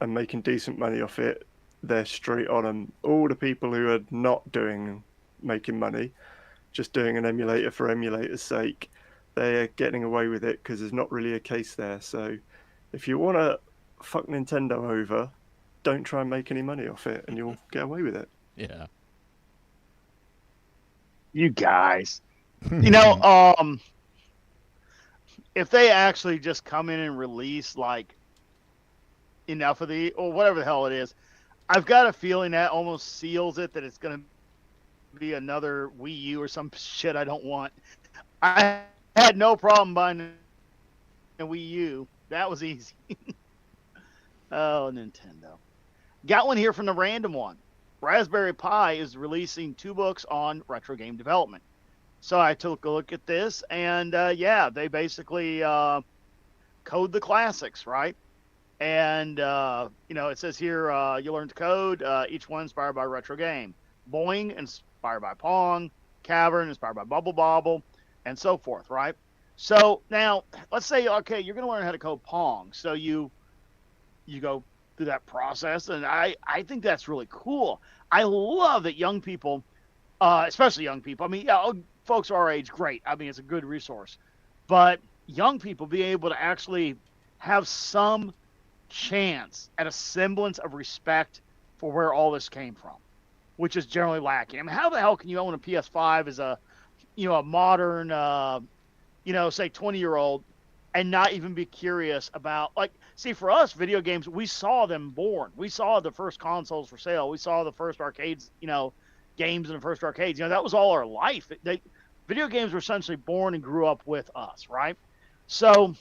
and making decent money off it, they're straight on them. All the people who are not making money, just doing an emulator for emulator's sake, they're getting away with it because there's not really a case there. So if you want to fuck Nintendo over, don't try and make any money off it, and you'll get away with it. Yeah. You guys. You know, if they actually just come in and release like enough of the or whatever the hell it is, I've got a feeling that almost seals it that it's going to be another Wii U or some shit I don't want. I had no problem buying a Wii U. That was easy. Oh, Nintendo. Got one here from the random one. Raspberry Pi is releasing 2 books on retro game development. So I took a look at this, and yeah, they basically code the classics, right? And, you know, it says here, you learn to code, each one inspired by a retro game. Boing, inspired by Pong. Cavern, inspired by Bubble Bobble, and so forth, right? So now, let's say, okay, you're going to learn how to code Pong. So you go through that process, and I think that's really cool. I love that young people, especially young people, I mean, yeah, folks our age, great. I mean, it's a good resource. But young people being able to actually have some chance at a semblance of respect for where all this came from, which is generally lacking. I mean, how the hell can you own a PS5 as a, you know, a modern, you know, say 20-year-old and not even be curious about, like, see, for us, video games, we saw them born. We saw the first consoles for sale. We saw the first arcades, you know, games in the first arcades. You know, that was all our life. Video games were essentially born and grew up with us, right? So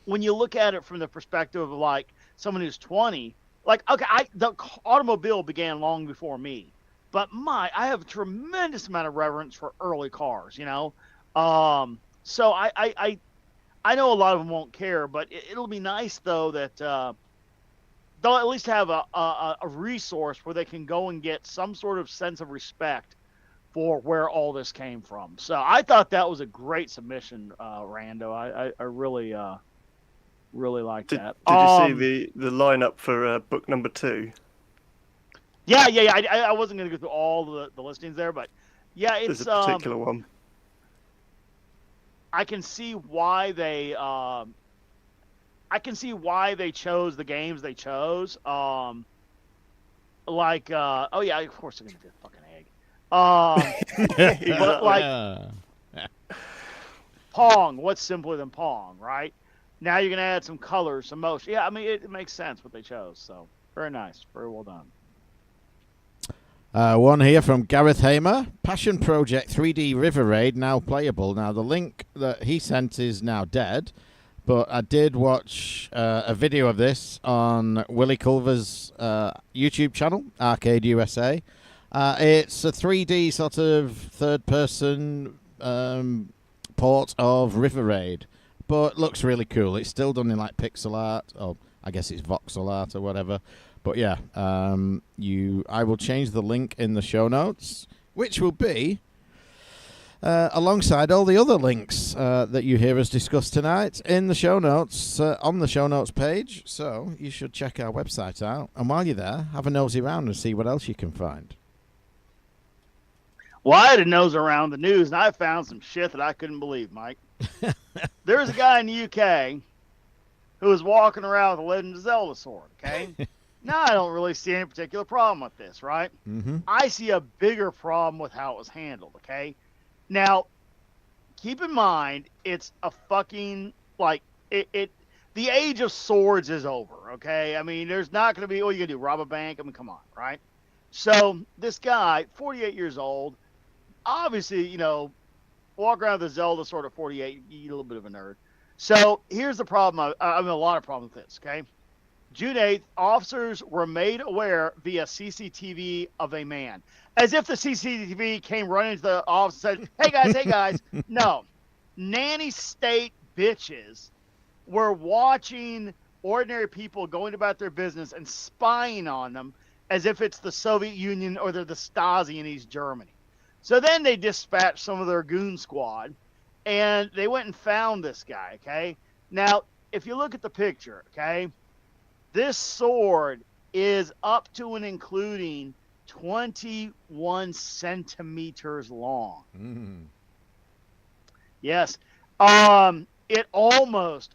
when you look at it from the perspective of, like, someone who's 20, like, okay, the automobile began long before me, but I have a tremendous amount of reverence for early cars, you know? So I know a lot of them won't care, but it'll be nice, though, that they'll at least have a resource where they can go and get some sort of sense of respect for where all this came from. So I thought that was a great submission, Rando. I really like that. Did you see the lineup for book number 2? Yeah. I wasn't going to go through all the listings there, but yeah, it's There's a particular one. I can see why they chose the games they chose. Like, oh yeah, of course they're gonna do a fucking egg. But like, Pong, what's simpler than Pong, right? Now you're gonna add some colors, some motion. Yeah, I mean it makes sense what they chose. So very nice, very well done. One here from Gareth Hamer. Passion Project 3D River Raid now playable. Now, the link that he sent is now dead, but I did watch a video of this on Willie Culver's YouTube channel, Arcade USA. It's a 3D sort of third-person port of River Raid, but looks really cool. It's still done in like pixel art, or I guess it's voxel art or whatever. But yeah, I will change the link in the show notes, which will be alongside all the other links that you hear us discuss tonight in the show notes, on the show notes page. So you should check our website out. And while you're there, have a nosy around and see what else you can find. Well, I had a nose around the news, and I found some shit that I couldn't believe, Mike. There's a guy in the UK who was walking around with a Legend of Zelda sword, okay? Now, I don't really see any particular problem with this, right? Mm-hmm. I see a bigger problem with how it was handled, okay? Now, keep in mind, it's a fucking, like, the age of swords is over, okay? I mean, there's not going to be, you going to do, rob a bank? I mean, come on, right? So, this guy, 48 years old, obviously, you know, walk around with a Zelda sword at 48, you're a little bit of a nerd. So, here's the problem. I mean, a lot of problems with this, okay? June 8th, officers were made aware via CCTV of a man. As if the CCTV came running into the office and said, hey guys. No. Nanny state bitches were watching ordinary people going about their business and spying on them as if it's the Soviet Union or they're the Stasi in East Germany. So then they dispatched some of their goon squad, and they went and found this guy, okay? Now, if you look at the picture, okay, this sword is up to and including 21 centimeters long. Mm. Yes. It almost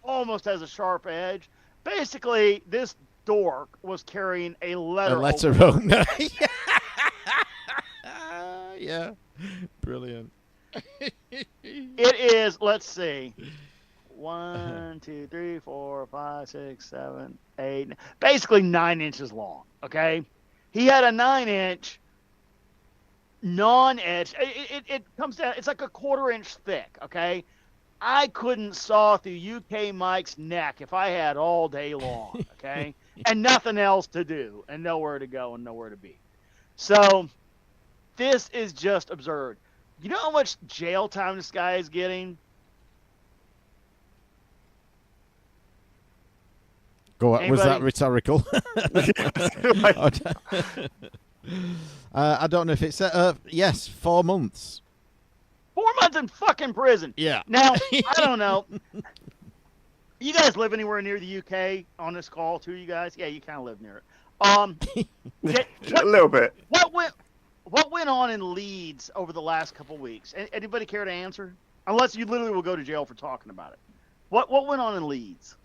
almost has a sharp edge. Basically, this dork was carrying a letter. A letter opener. opener. Yeah. Brilliant. It is, let's see, 1, 2, 3, 4, 5, 6, 7, 8, basically 9 inches long. Okay, he had a 9-inch non-edge. It comes down. It's like a 1/4 inch thick. Okay, I couldn't saw through UK Mike's neck if I had all day long. Okay, and nothing else to do, and nowhere to go, and nowhere to be. So this is just absurd. You know how much jail time this guy is getting? Go on. Was that Anybody? rhetorical? I don't know if it's yes, 4 months. 4 months in fucking prison. Yeah. Now, I don't know. You guys live anywhere near the UK on this call, too, you guys? Yeah, you kind of live near it. A little bit. What went on in Leeds over the last couple weeks? Anybody care to answer? Unless you literally will go to jail for talking about it. What went on in Leeds?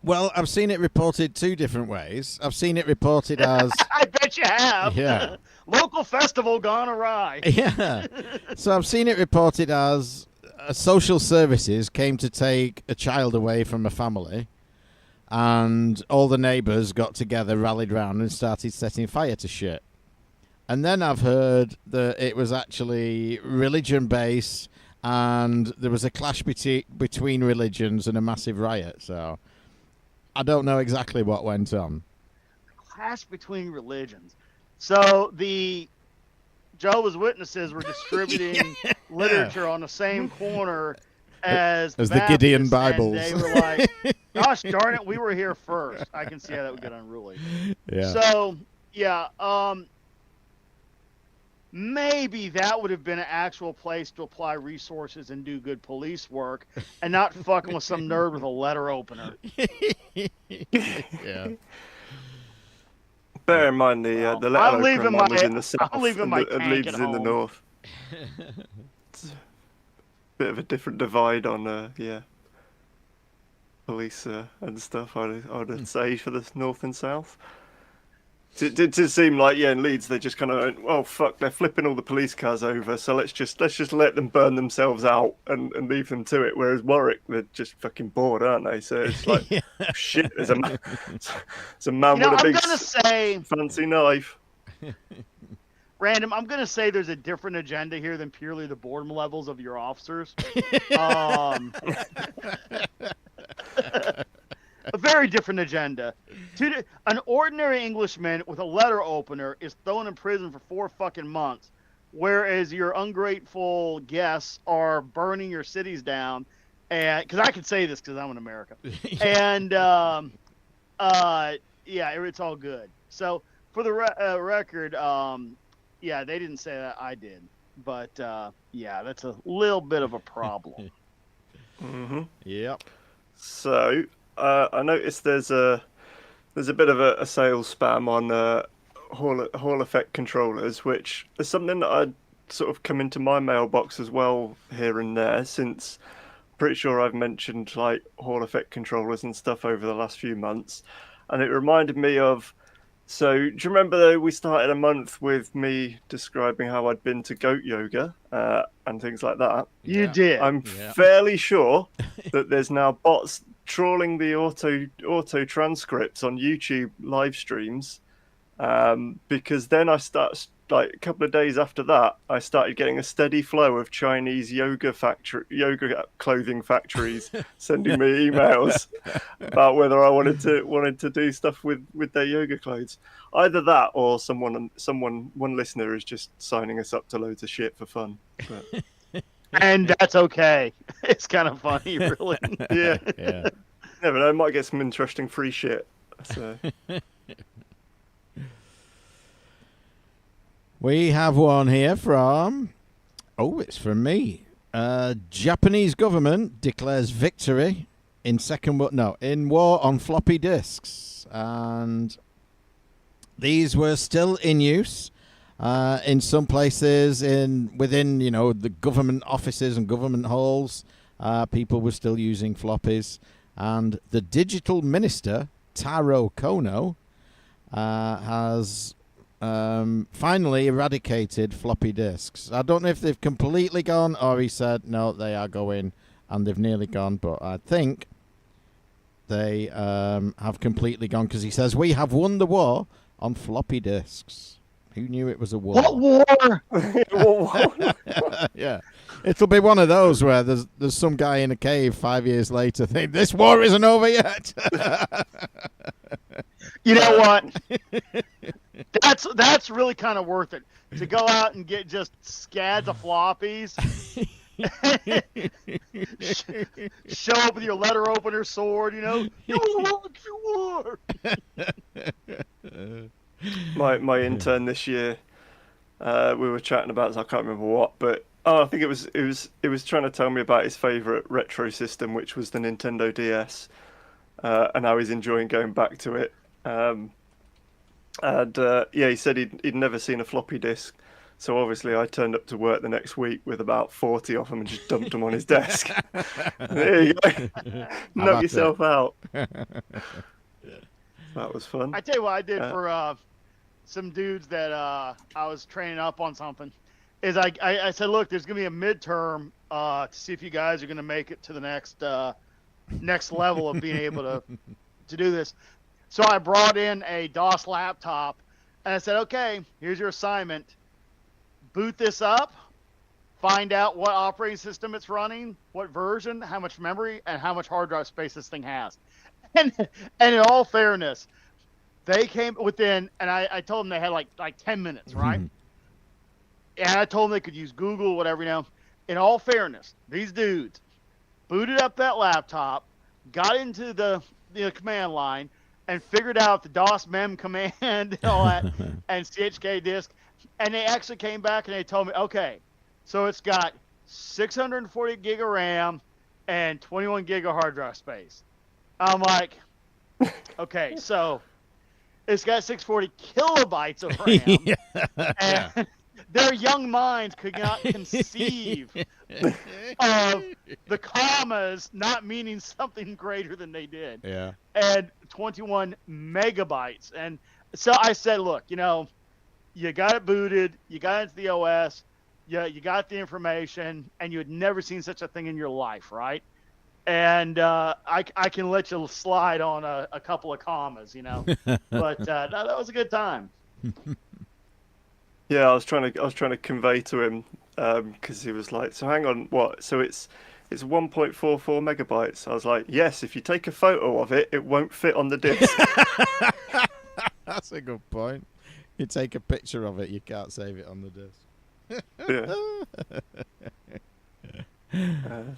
Well, I've seen it reported 2 different ways. I've seen it reported as I bet you have. Yeah. Local festival gone awry. yeah. So I've seen it reported as social services came to take a child away from a family, and all the neighbours got together, rallied round, and started setting fire to shit. And then I've heard that it was actually religion-based, and there was a clash between religions and a massive riot. So I don't know exactly what went on. Clash between religions. So the Jehovah's Witnesses were distributing literature on the same corner as the Gideon Baptists, Bibles. And they were like, gosh darn it, we were here first. I can see how that would get unruly. Yeah. So, yeah, maybe that would have been an actual place to apply resources and do good police work and not fucking with some nerd with a letter opener. Yeah. Bear in mind the Well, letter I'm opener leaving one was my- in the south I'm leaving and my and tank Leeds at is in the home. north. It's a bit of a different divide on police and stuff. I'd say for the north and south. It did seem like in Leeds they just kind of went, well, fuck, they're flipping all the police cars over, so let's just let them burn themselves out and leave them to it. Whereas Warwick, they're just fucking bored, aren't they? So it's like, shit, there's a man You know, with a I'm big going to say, fancy knife. Random, I'm going to say there's a different agenda here than purely the boredom levels of your officers. A very different agenda. An ordinary Englishman with a letter opener is thrown in prison for 4 fucking months, whereas your ungrateful guests are burning your cities down. And because I can say this because I'm in America, and yeah, it's all good. So for the record, yeah, they didn't say that, I did, but yeah, that's a little bit of a problem. Mm-hmm. Yep. So I noticed there's a bit of a sales spam on Hall Effect controllers, which is something that I'd sort of come into my mailbox as well here and there, since pretty sure I've mentioned like Hall Effect controllers and stuff over the last few months, and it reminded me of. So, do you remember we started a month with me describing how I'd been to goat yoga and things like that? You did. I'm fairly sure that there's now bots trawling the auto transcripts on YouTube live streams, because then like a couple of days after that, I started getting a steady flow of Chinese yoga clothing factories sending me emails about whether I wanted to do stuff with their yoga clothes. Either that, or one listener is just signing us up to loads of shit for fun. But, And that's okay. It's kind of funny, really. yeah, Yeah. never know. I might get some interesting free shit. So. We have one here from. Oh, it's from me. Japanese government declares victory in war on floppy disks, and these were still in use in some places within the government offices and government halls. people were still using floppies. And the digital minister, Taro Kono, has finally eradicated floppy disks. I don't know if they've completely gone or he said, no, they are going and they've nearly gone. But I think they have completely gone because he says, we have won the war on floppy disks. Who knew it was a war? What war? Yeah. It'll be one of those where there's some guy in a cave 5 years later think this war isn't over yet. You know what? That's really kind of worth it to go out and get just scads of floppies. Show up with your letter opener sword, you know. You war. My intern this year, we were chatting about, I can't remember what, but I think it was trying to tell me about his favourite retro system, which was the Nintendo DS, and how he's enjoying going back to it. He said he'd never seen a floppy disk, so obviously I turned up to work the next week with about 40 of them and just dumped them on his desk. There you go, knock yourself out. That was fun. I tell you what I did for some dudes that I was training up on something. Is I said, look, there's gonna be a midterm to see if you guys are gonna make it to the next level of being able to do this. So I brought in a DOS laptop, and I said, okay, here's your assignment. Boot this up, find out what operating system it's running, what version, how much memory, and how much hard drive space this thing has. And in all fairness, they came within, and I told them they had like 10 minutes, right? And I told them they could use Google, whatever, you know. In all fairness, these dudes booted up that laptop, got into the command line, and figured out the DOS mem command and all that, and CHK disk. And they actually came back and they told me, okay, so it's got 640 gig of RAM and 21 gig of hard drive space. I'm like, okay, so it's got 640 kilobytes of RAM. And their young minds could not conceive of the commas not meaning something greater than they did. Yeah. And 21 megabytes. And so I said, look, you know, you got it booted, you got into the OS, you got the information, and you had never seen such a thing in your life, right? And I can let you slide on a couple of commas, you know. But that was a good time. Yeah, I was trying to convey to him because he was like, so hang on, what? So it's 1.44 megabytes. I was like, yes, if you take a photo of it, it won't fit on the disk. That's a good point. You take a picture of it, you can't save it on the disk. Yeah.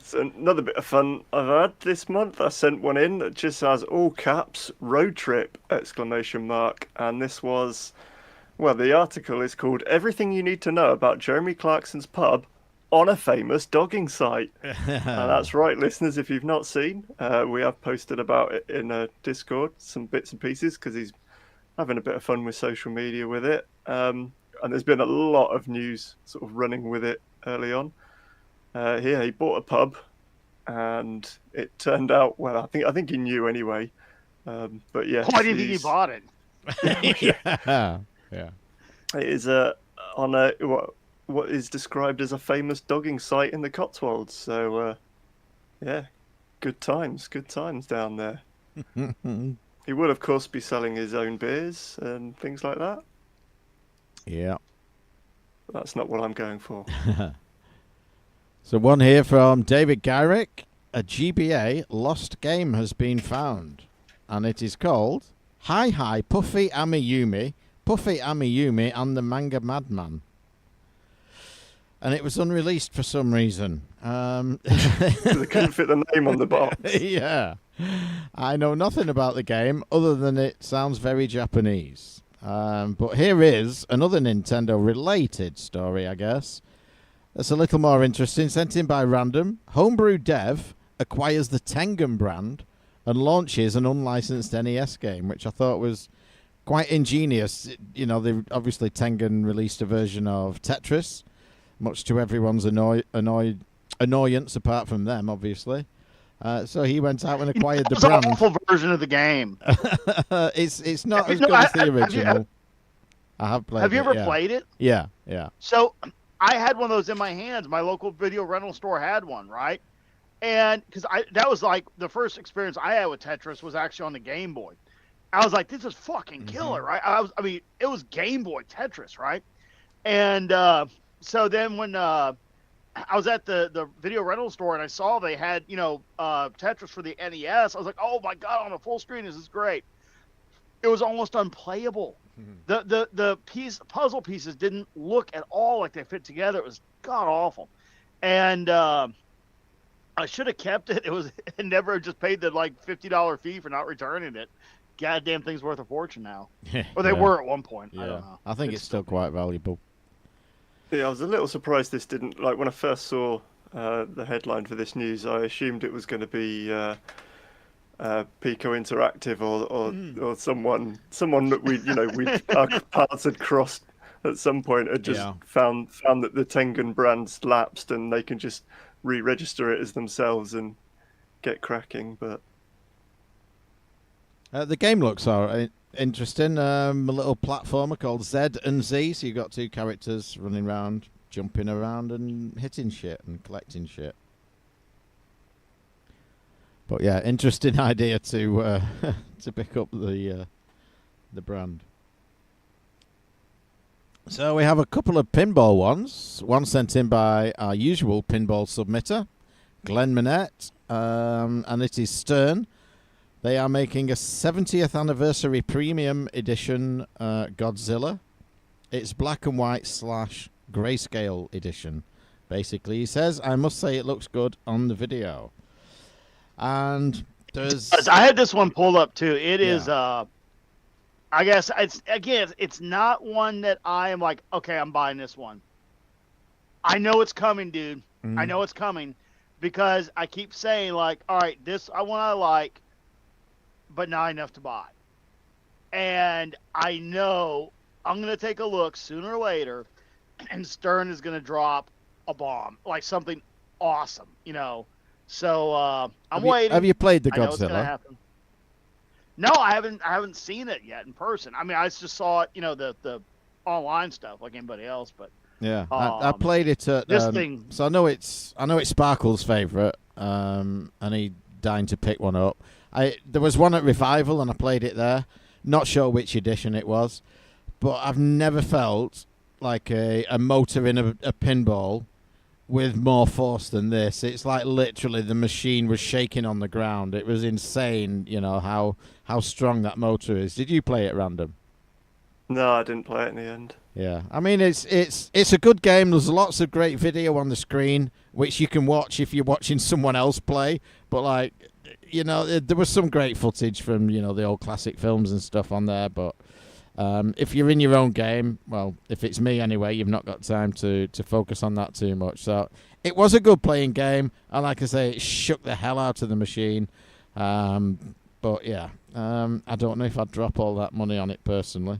So another bit of fun I've had this month, I sent one in that just has all caps, road trip, ! And this was, well, the article is called Everything You Need to Know About Jeremy Clarkson's Pub on a Famous Dogging Site. And that's right, listeners, if you've not seen, we have posted about it in Discord, some bits and pieces, because he's having a bit of fun with social media with it. And there's been a lot of news sort of running with it early on. Here, he bought a pub, and it turned out, well, I think he knew anyway. But yeah. Oh, I didn't think he bought it. Yeah. It is on a what is described as a famous dogging site in the Cotswolds. So, yeah, good times down there. He would, of course, be selling his own beers and things like that. Yeah. But that's not what I'm going for. So one here from David Gyrick. A GBA lost game has been found, and it is called Hi Puffy Amiyumi and the Manga Madman. And it was unreleased for some reason. They couldn't fit the name on the box. Yeah. I know nothing about the game other than it sounds very Japanese. But here is another Nintendo-related story, I guess. That's a little more interesting. Sent in by Random. Homebrew Dev acquires the Tengen brand and launches an unlicensed NES game, which I thought was quite ingenious. You know, they obviously Tengen released a version of Tetris, much to everyone's annoyance apart from them, obviously. So he went out and acquired the It was an brand. awful version of the game. It's not as No, good as the have you- original. I have played. Have you ever yeah. played it? Yeah, yeah. So I had one of those in my hands. My local video rental store had one, right? And because that was like the first experience I had with Tetris was actually on the Game Boy. I was like, this is fucking killer, right? I mean, it was Game Boy Tetris, right? And so then when I was at the video rental store and I saw they had, Tetris for the NES, I was like, oh my God, on a full screen, this is great. It was almost unplayable. The puzzle pieces didn't look at all like they fit together. It was god awful. And I should have kept it. It never just paid the like $50 fee for not returning it. Goddamn thing's worth a fortune now. Or they were at one point. Yeah. I don't know. I think it's still quite valuable. Yeah, I was a little surprised this didn't, like, when I first saw the headline for this news, I assumed it was going to be Pico Interactive or someone that our paths had crossed at some point, had just found that the Tengen brand's lapsed and they can just re-register it as themselves and get cracking. But the game looks interesting. A little platformer called Z and Z. So you've got two characters running around, jumping around, and hitting shit and collecting shit. But yeah, interesting idea to to pick up the brand. So we have a couple of pinball ones. One sent in by our usual pinball submitter, Glenn Minette, and it is Stern. They are making a 70th anniversary premium edition Godzilla. It's black and white / grayscale edition. Basically, he says, I must say it looks good on the video. And there's... I had this one pulled up too. It is... I guess it's not one that I am like, okay, I'm buying this one. I know it's coming, dude. I know it's coming because I keep saying like, all right, this one I like, but not enough to buy. And I know I'm going to take a look sooner or later and Stern is going to drop a bomb, like something awesome, So I'm waiting. Have you played the I know it's gonna Godzilla? happen. No, I haven't seen it yet in person. I mean, I just saw it, the online stuff like anybody else. But Yeah, I played it at this thing. So I know it's Sparkle's favourite, and he dying to pick one up. There was one at Revival, and I played it there. Not sure which edition it was, but I've never felt like a motor in a pinball with more force than this. It's like literally the machine was shaking on the ground. It was insane, how strong that motor is. Did you play it random? no, I didn't play it in the end. Yeah, I mean it's a good game. There's lots of great video on the screen which you can watch if you're watching someone else play. But there was some great footage from the old classic films and stuff on there. But if you're in your own game, well, if it's me anyway, you've not got time to focus on that too much. So it was a good playing game, and like I say, it shook the hell out of the machine. But yeah, I don't know if I'd drop all that money on it personally.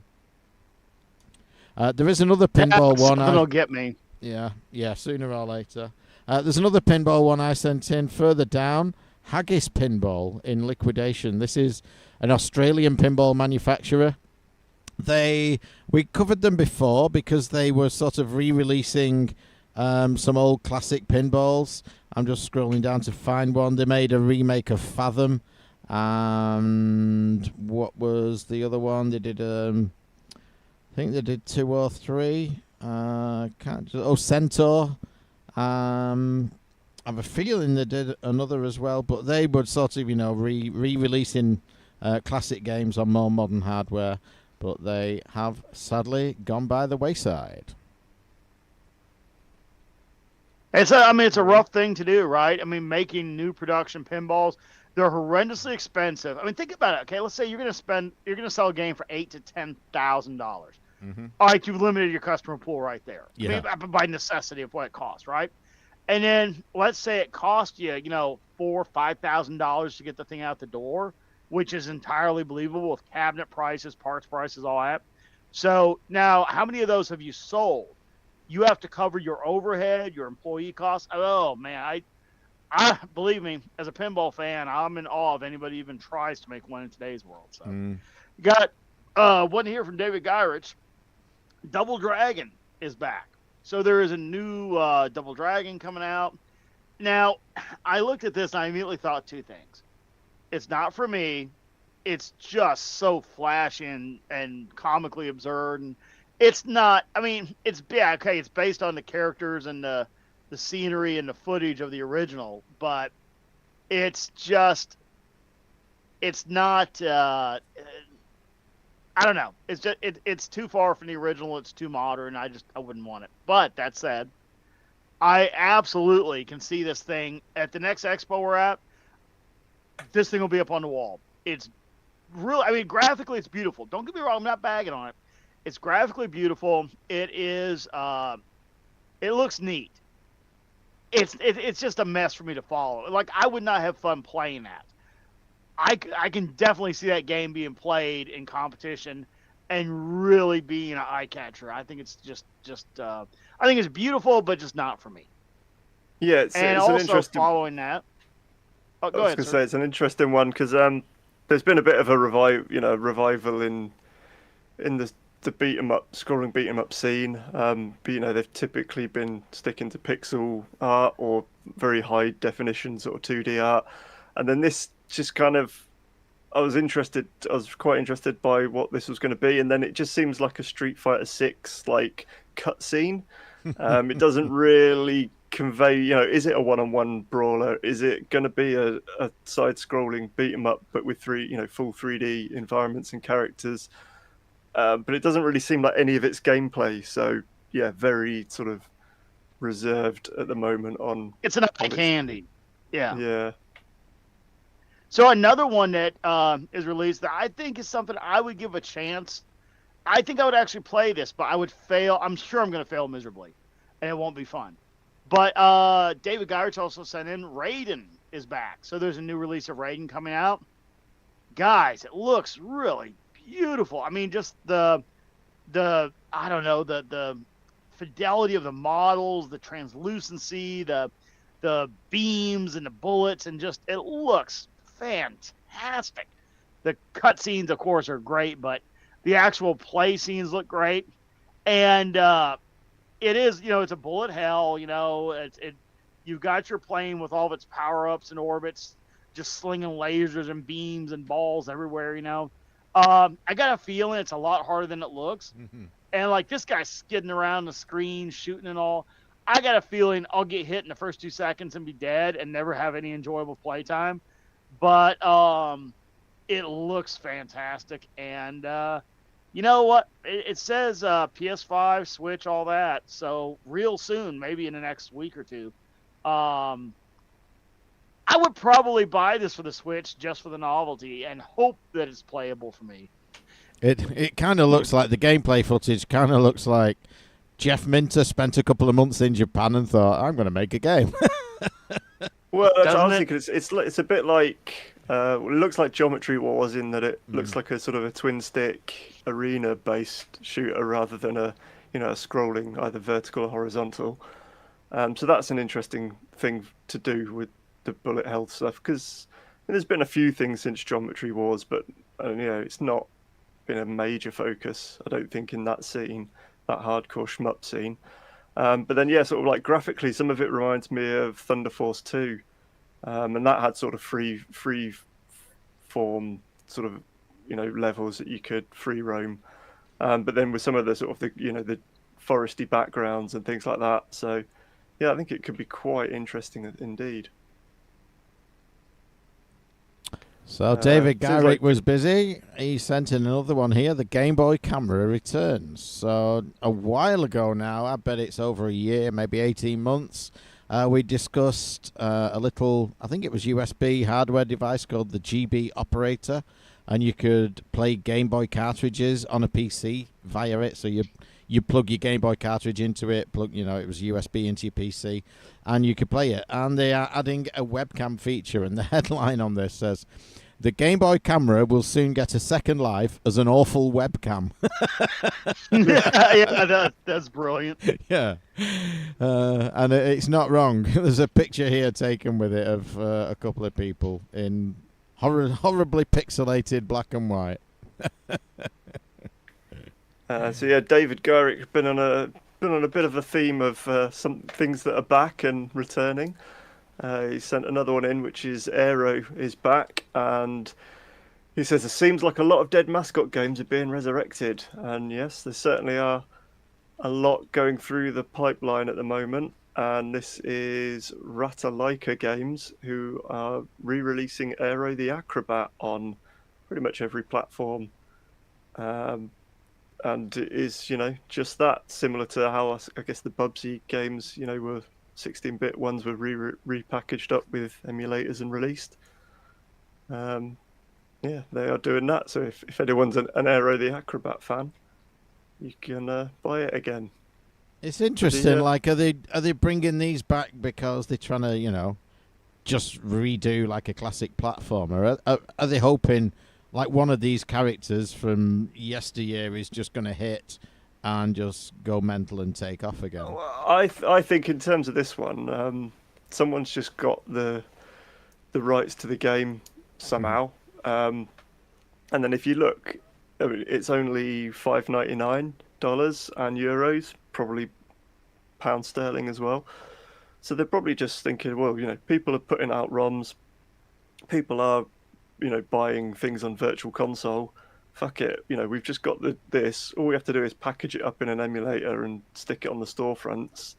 There is another pinball one. It'll get me. Yeah, sooner or later. There's another pinball one I sent in further down. Haggis Pinball in liquidation. This is an Australian pinball manufacturer. We covered them before because they were sort of re-releasing some old classic pinballs. I'm just scrolling down to find one. They made a remake of Fathom. And what was the other one? They did... I think they did 2 or 3. Centaur. I have a feeling they did another as well, but they would sort of, re-releasing classic games on more modern hardware, but they have sadly gone by the wayside. It's a rough thing to do, right? I mean, making new production pinballs, they're horrendously expensive. I mean, think about it. Okay, let's say you're gonna sell a game for $8,000 to $10,000. All right, you've limited your customer pool right there. Yeah. I mean, by necessity of what it costs, right? And then let's say it cost you, $4,000 or $5,000 to get the thing out the door, which is entirely believable with cabinet prices, parts prices, all that. So now, how many of those have you sold? You have to cover your overhead, your employee costs. Oh man, I believe me, as a pinball fan, I'm in awe of anybody even tries to make one in today's world. So, got one here from David Gyrich. Double Dragon is back. So there is a new Double Dragon coming out. Now, I looked at this and I immediately thought two things. It's not for me. It's just so flashy and comically absurd. And it's not, I mean, it's based on the characters and the scenery and the footage of the original, but it's not, I don't know. It's just it's too far from the original. It's too modern. I wouldn't want it. But that said, I absolutely can see this thing at the next expo we're at. This thing will be up on the wall. It's really, I mean, graphically it's beautiful. Don't get me wrong. I'm not bagging on it. It's graphically beautiful. It is. It looks neat. It's just a mess for me to follow. Like, I would not have fun playing that. I can definitely see that game being played in competition and really being an eye catcher. I think it's just I think it's beautiful, but just not for me. Yeah, it's also an interesting. Following that, go ahead. I was going to say it's an interesting one because there's been a bit of a revival in the beat 'em up, scrolling beat 'em up scene. But they've typically been sticking to pixel art or very high definition sort of 2D art, and then this just kind of, I was quite interested by what this was going to be, and then it just seems like a Street Fighter 6 like cutscene. It doesn't really convey, is it a one-on-one brawler? Is it going to be a side-scrolling beat 'em up, but with full 3D environments and characters? But it doesn't really seem like any of its gameplay. So yeah, very sort of reserved at the moment on. It's an eye candy. Yeah. Yeah. So another one that is released that I think is something I would give a chance. I think I would actually play this, but I would fail. I'm sure I'm going to fail miserably, and it won't be fun. But David Gyrich also sent in Raiden is back. So there's a new release of Raiden coming out. Guys, it looks really beautiful. I mean, just the I don't know, the fidelity of the models, the translucency, the beams and the bullets, and just it looks fantastic. The cutscenes, of course, are great, but the actual play scenes look great. And it is, it's a bullet hell. You've got your plane with all of its power ups and orbits, just slinging lasers and beams and balls everywhere. I got a feeling it's a lot harder than it looks. Mm-hmm. And like this guy's skidding around the screen, shooting and all. I got a feeling I'll get hit in the first 2 seconds and be dead and never have any enjoyable playtime. But it looks fantastic. And you know what? It says PS5, Switch, all that. So real soon, maybe in the next week or two. I would probably buy this for the Switch just for the novelty and hope that it's playable for me. It kind of looks like the gameplay footage kind of looks like Jeff Minter spent a couple of months in Japan and thought, I'm going to make a game. Well, that's honestly, because it's a bit like it looks like Geometry Wars in that it looks like a sort of a twin stick arena based shooter rather than a scrolling either vertical or horizontal. So that's an interesting thing to do with the bullet hell stuff, because there's been a few things since Geometry Wars, but it's not been a major focus, I don't think, in that scene, that hardcore shmup scene. But then sort of like graphically, some of it reminds me of Thunder Force 2, and that had sort of free form sort of levels that you could free roam, but then with some of the sort of the foresty backgrounds and things like that. So yeah, I think it could be quite interesting indeed. So David Garrick was busy. He sent in another one here. The Game Boy camera returns. So a while ago now, I bet it's over a year, maybe 18 months, we discussed a little, I think it was USB hardware device called the GB Operator, and you could play Game Boy cartridges on a PC via it. So you plug your Game Boy cartridge into it, it was USB into your PC, and you could play it. And they are adding a webcam feature, and the headline on this says, The Game Boy camera will soon get a second life as an awful webcam. Yeah, that's brilliant. Yeah. And it's not wrong. There's a picture here taken with it of a couple of people in horribly pixelated black and white. So yeah, David Garrick been on a bit of a theme of some things that are back and returning. He sent another one in, which is Aero is back, and he says it seems like a lot of dead mascot games are being resurrected. And yes, there certainly are a lot going through the pipeline at the moment. And this is Ratalaika Games, who are re-releasing Aero the Acrobat on pretty much every platform. And it is, just that, similar to how I guess the Bubsy games, were 16-bit ones were repackaged up with emulators and released. Yeah, they are doing that. So if anyone's an Aero the Acrobat fan, you can buy it again. It's interesting. Like, are they bringing these back because they're trying to, just redo like a classic platformer? Are they hoping like one of these characters from yesteryear is just going to hit and just go mental and take off again? Well, I think in terms of this one, someone's just got the rights to the game somehow. And then if you look, I mean, it's only $5.99 and euros, probably pound sterling as well. So they're probably just thinking, well, people are putting out ROMs, people are, buying things on Virtual Console. Fuck it, we've just got this. All we have to do is package it up in an emulator and stick it on the storefronts,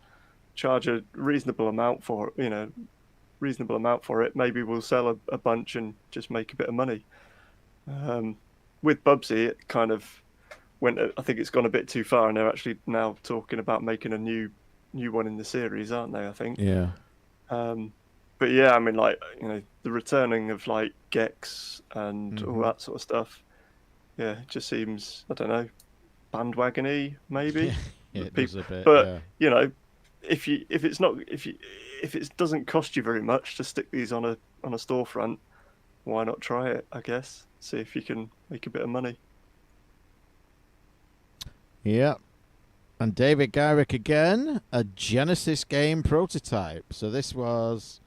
charge a reasonable amount for it, Maybe we'll sell a bunch and just make a bit of money. With Bubsy, it kind of went. I think it's gone a bit too far, and they're actually now talking about making a new one in the series, aren't they? I think. Yeah. But yeah, I mean, like, the returning of like Gex and all that sort of stuff. Yeah, it just seems, I don't know, bandwagon-y maybe. Yeah, it does a bit. But if it doesn't cost you very much to stick these on a storefront, why not try it? I guess see if you can make a bit of money. Yeah. And David Garrick again, a Genesis game prototype. So this was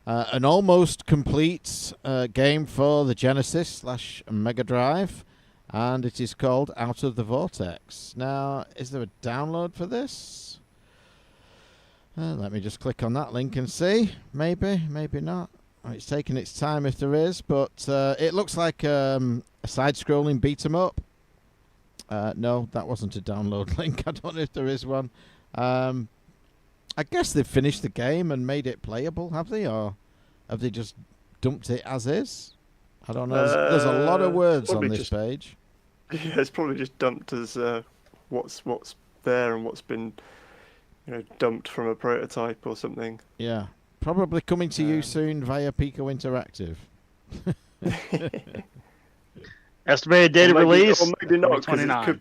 an almost complete game for the Genesis / Mega Drive, and it is called Out of the Vortex. Now, is there a download for this? Let me just click on that link and see. Maybe, maybe not. It's taking its time if there is, but it looks like a side-scrolling beat-em-up. No, that wasn't a download link. I don't know if there is one. I guess they've finished the game and made it playable, have they? Or have they just dumped it as is? I don't know. There's a lot of words on this page. Yeah, it's probably just dumped as what's there and what's been dumped from a prototype or something. Yeah, probably coming to you soon via Pico Interactive. Estimated date of release, or maybe not, because it 29. could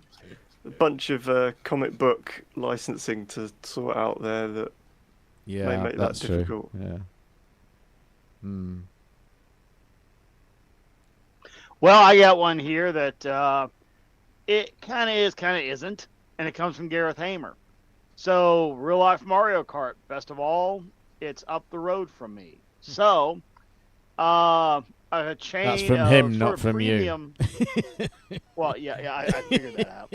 a bunch of comic book licensing to sort out there that may make that difficult. True. Yeah. Well, I got one here that it kind of is, kind of isn't, and it comes from Gareth Hamer. So, real life Mario Kart, best of all, it's up the road from me. So, a chain. That's from of him, sort not of from premium... you. Well, I figured that out.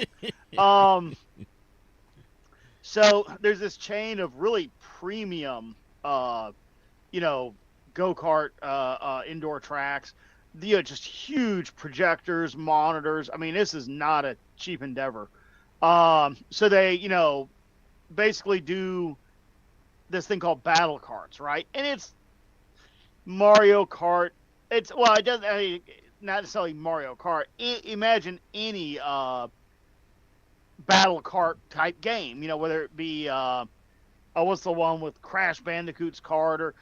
So there's this chain of really premium, go-kart indoor tracks. Just huge projectors, monitors. I mean, this is not a cheap endeavor. So they, basically do this thing called battle carts, right? And it's Mario Kart. It doesn't. I mean, not necessarily Mario Kart. Imagine any battle kart type game. Whether it be what's the one with Crash Bandicoot's kart, or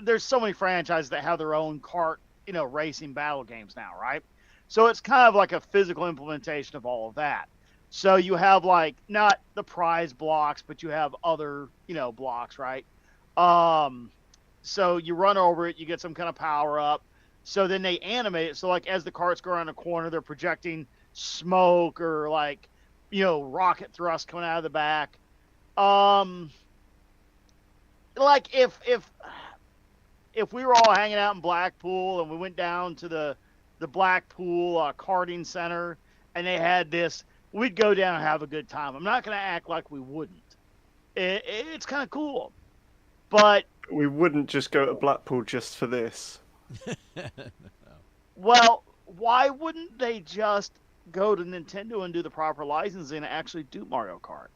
there's so many franchises that have their own kart, racing battle games now, right? So it's kind of like a physical implementation of all of that. So you have like not the prize blocks, but you have other, blocks, right? So you run over it, you get some kind of power up. So then they animate it. So like as the carts go around a corner, they're projecting smoke or like, rocket thrust coming out of the back. Like if we were all hanging out in Blackpool and we went down to the Blackpool karting center and they had this, we'd go down and have a good time. I'm not going to act like we wouldn't. It's kind of cool, but We wouldn't just go to Blackpool just for this. well, why wouldn't they just go to Nintendo and do the proper licensing and actually do Mario Kart?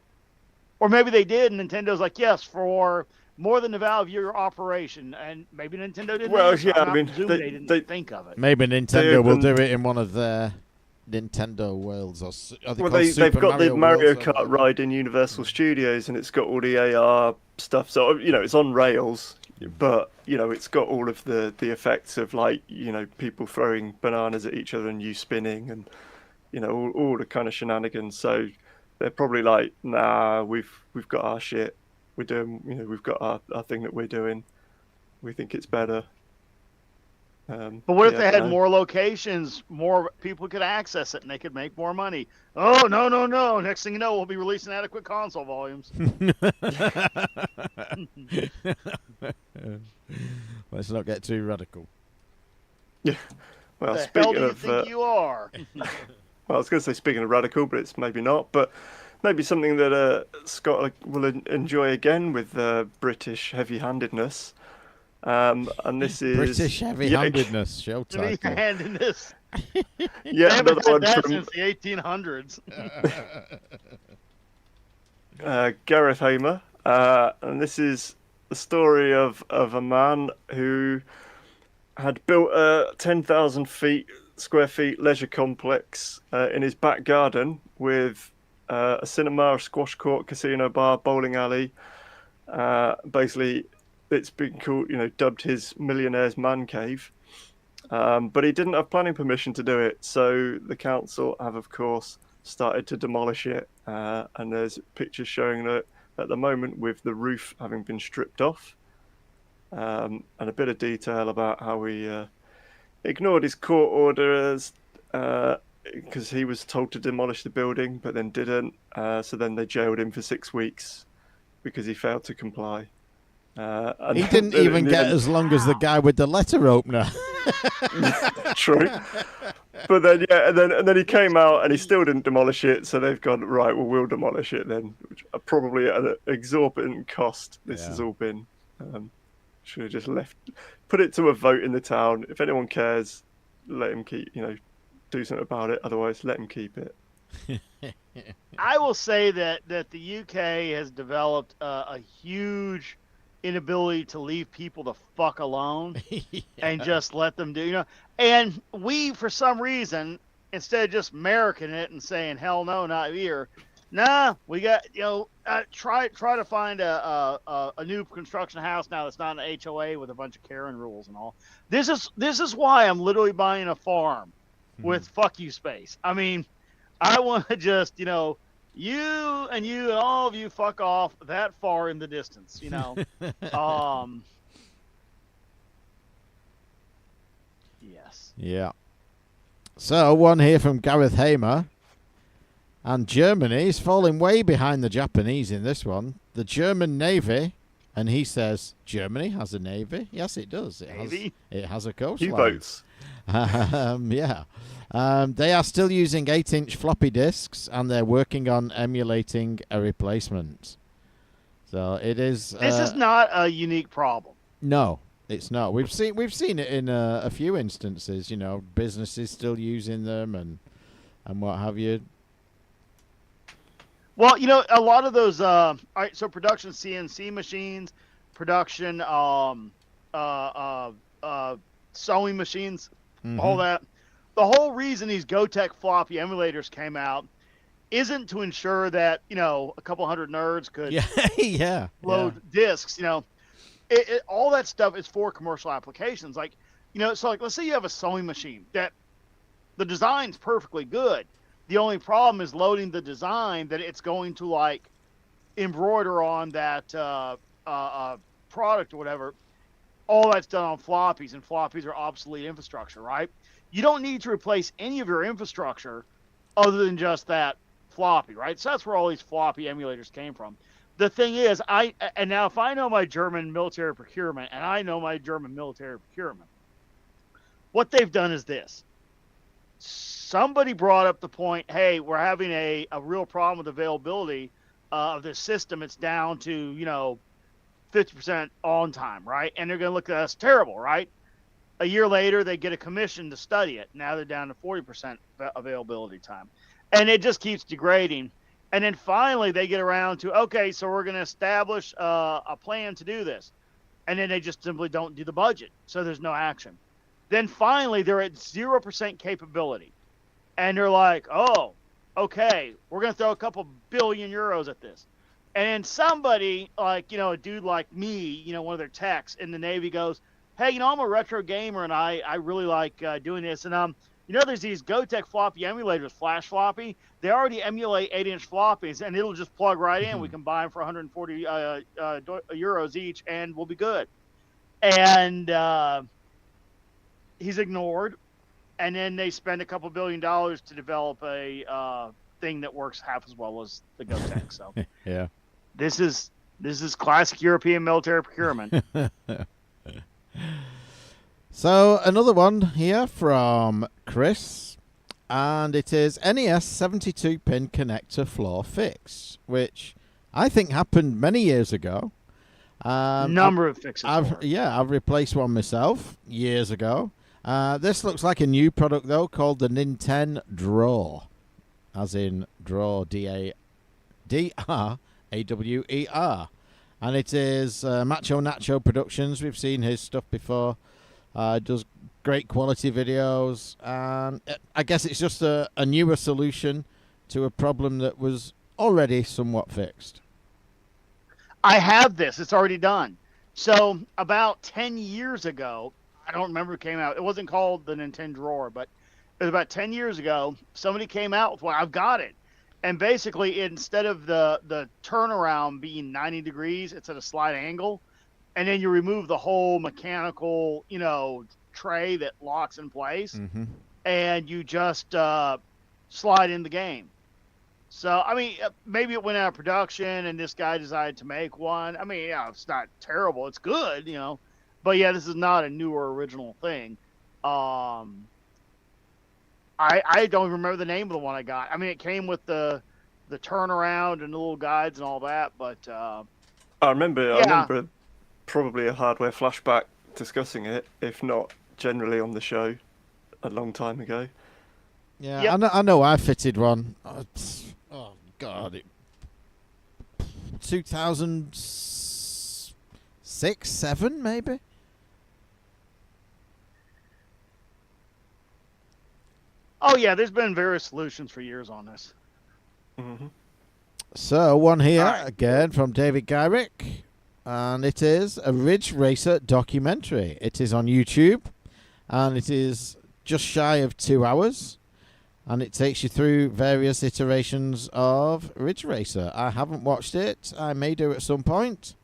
Or maybe they did, and Nintendo's like, yes, for more than the value of your operation, and maybe Nintendo didn't. Well, answer. yeah, I'm I not mean, presuming they- they didn't they- think of it. Maybe Nintendo will opened- do it in one of their Nintendo Worlds, or are they Well, called they've Super got the Mario Worlds or Kart whatever? ride in Universal Studios, and it's got all the AR stuff. So it's on rails, but it's got all of the effects of like people throwing bananas at each other and you spinning, and all the kind of shenanigans. So they're probably like, nah, we've got our shit. We're doing, we've got our thing that we're doing. We think it's better. But what if yeah, they I had don't know. more locations, more people could access it, and they could make more money? Oh, no. Next thing you know, we'll be releasing adequate console volumes. Let's not get too radical. Well, The hell speaking do you of, think you are? well, I was going to say speaking of radical, but it's maybe not. But maybe something that Scott will enjoy again with British heavy-handedness. And this is British heavy-handedness show Me title. handing this. They Yeah, haven't another had one that from since the 1800s. Gareth Hamer, and this is the story of a man who had built a 10,000 square feet leisure complex in his back garden with a cinema, a squash court, casino bar, bowling alley. Basically, it's been called, dubbed his millionaire's man cave. But he didn't have planning permission to do it, so the council have, of course, started to demolish it. And there's pictures showing that at the moment with the roof having been stripped off, and a bit of detail about how he ignored his court orders because he was told to demolish the building, but then didn't. So then they jailed him for 6 weeks because he failed to comply. And He didn't then even in the get end- as long as the guy with the letter opener. True. But then and then he came out and he still didn't demolish it, so they've gone, right, well, we'll demolish it then, which are probably at an exorbitant cost. This has Yeah. all been. Should have just put it to a vote in the town. If anyone cares, let him keep, do something about it. Otherwise, let him keep it. I will say that the UK has developed a huge inability to leave people the fuck alone and just let them do, And we, for some reason, instead of just American it and saying hell no, not here. Nah, we got try to find a new construction house now that's not an HOA with a bunch of Karen rules and all. This is why I'm literally buying a farm with fuck you space. I mean, I want to just you and all of you fuck off that far in the distance. Yes. Yeah. So, one here from Gareth Hamer. And Germany is falling way behind the Japanese in this one. The German Navy, and he says, Germany has a navy? Yes, it does. Navy? It has a coastline. U-boats. Yeah. They are still using 8-inch floppy disks, and they're working on emulating a replacement. So it is. This is not a unique problem. No, it's not. We've seen it in a few instances. Businesses still using them and what have you. Well, a lot of those. All right, so production CNC machines, production sewing machines, all that. The whole reason these Gotek floppy emulators came out isn't to ensure that a couple hundred nerds could Yeah. load discs. All that stuff is for commercial applications. Like, so like let's say you have a sewing machine that the design's perfectly good. The only problem is loading the design that it's going to like embroider on that product or whatever. all that's done on floppies, and floppies are obsolete infrastructure, right? You don't need to replace any of your infrastructure other than just that floppy, right? So that's where all these floppy emulators came from. The thing is, and now if I know my German military procurement, and I know my German military procurement, what they've done is this. Somebody brought up the point, hey, we're having a real problem with availability of this system. It's down to, 50% on time, right? And they're going to look at us terrible, right? A year later, they get a commission to study it. Now they're down to 40% availability time. And it just keeps degrading. And then finally, they get around to, okay, so we're going to establish a plan to do this. And then they just simply don't do the budget. So there's no action. Then finally, they're at 0% capability. And they're like, oh, okay, we're going to throw a couple billion euros at this. And somebody, like, a dude like me, one of their techs in the Navy goes, hey, I'm a retro gamer, and I really like doing this. And, there's these Gotek floppy emulators, flash floppy. They already emulate 8-inch floppies, and it'll just plug right in. We can buy them for 140 euros each, and we'll be good. And he's ignored. And then they spend a couple $1 billion to develop a thing that works half as well as the Gotek. So yeah, this is classic European military procurement. So another one here from Chris, and it is NES 72-pin connector flaw fix, which I think happened many years ago. Number of fixes. I've replaced one myself years ago. This looks like a new product, though, called the Nintendo Draw, as in draw, D-R-A-W-E-R. And it is Macho Nacho Productions. We've seen his stuff before. Does great quality videos. And I guess it's just a newer solution to a problem that was already somewhat fixed. I have this. It's already done. So about 10 years ago, I don't remember who came out. It wasn't called the Nintendo Drawer, but it was about 10 years ago. Somebody came out with one. I've got it. And basically, instead of the turnaround being 90 degrees, it's at a slight angle. And then you remove the whole mechanical, tray that locks in place. Mm-hmm. And you just slide in the game. So, maybe it went out of production and this guy decided to make one. It's not terrible. It's good, But yeah, this is not a new or original thing. I don't even remember the name of the one I got. It came with the turnaround and the little guides and all that, but I remember probably a hardware flashback discussing it, if not generally on the show a long time ago. Yeah, yep. I know I fitted one. Oh God, 2006, 7 maybe. Oh yeah, there's been various solutions for years on this. Mm-hmm. So one here again from David Gyrick, and it is a Ridge Racer documentary. It is on YouTube, and it is just shy of 2 hours, and it takes you through various iterations of Ridge Racer. I haven't watched it. I may do at some point.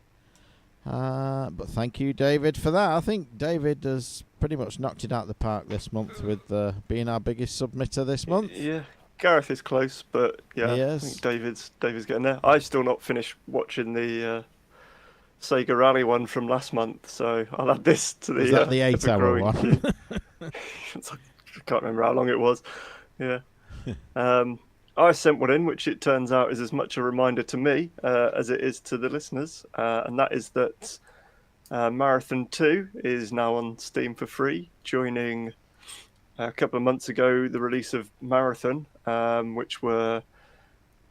But thank you, David, for that. I think David has pretty much knocked it out of the park this month with being our biggest submitter this month. Yeah, Gareth is close, but yeah, I think David's getting there. I've still not finished watching the Sega Rally one from last month, so I'll add this to the. Is that the 8-hour one? I can't remember how long it was. Yeah. I sent one in, which it turns out is as much a reminder to me as it is to the listeners, and that is that Marathon 2 is now on Steam for free, joining a couple of months ago the release of Marathon,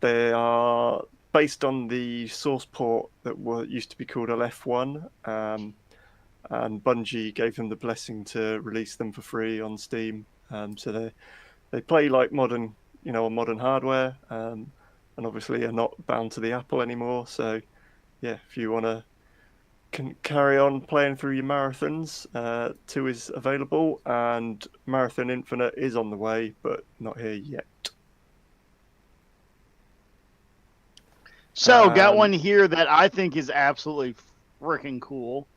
they are based on the source port that used to be called LF1, and Bungie gave them the blessing to release them for free on Steam. So they play like modern hardware, and obviously are not bound to the Apple anymore. So, yeah, if you want to carry on playing through your marathons, 2 is available, and Marathon Infinite is on the way, but not here yet. So, got one here that I think is absolutely freaking cool.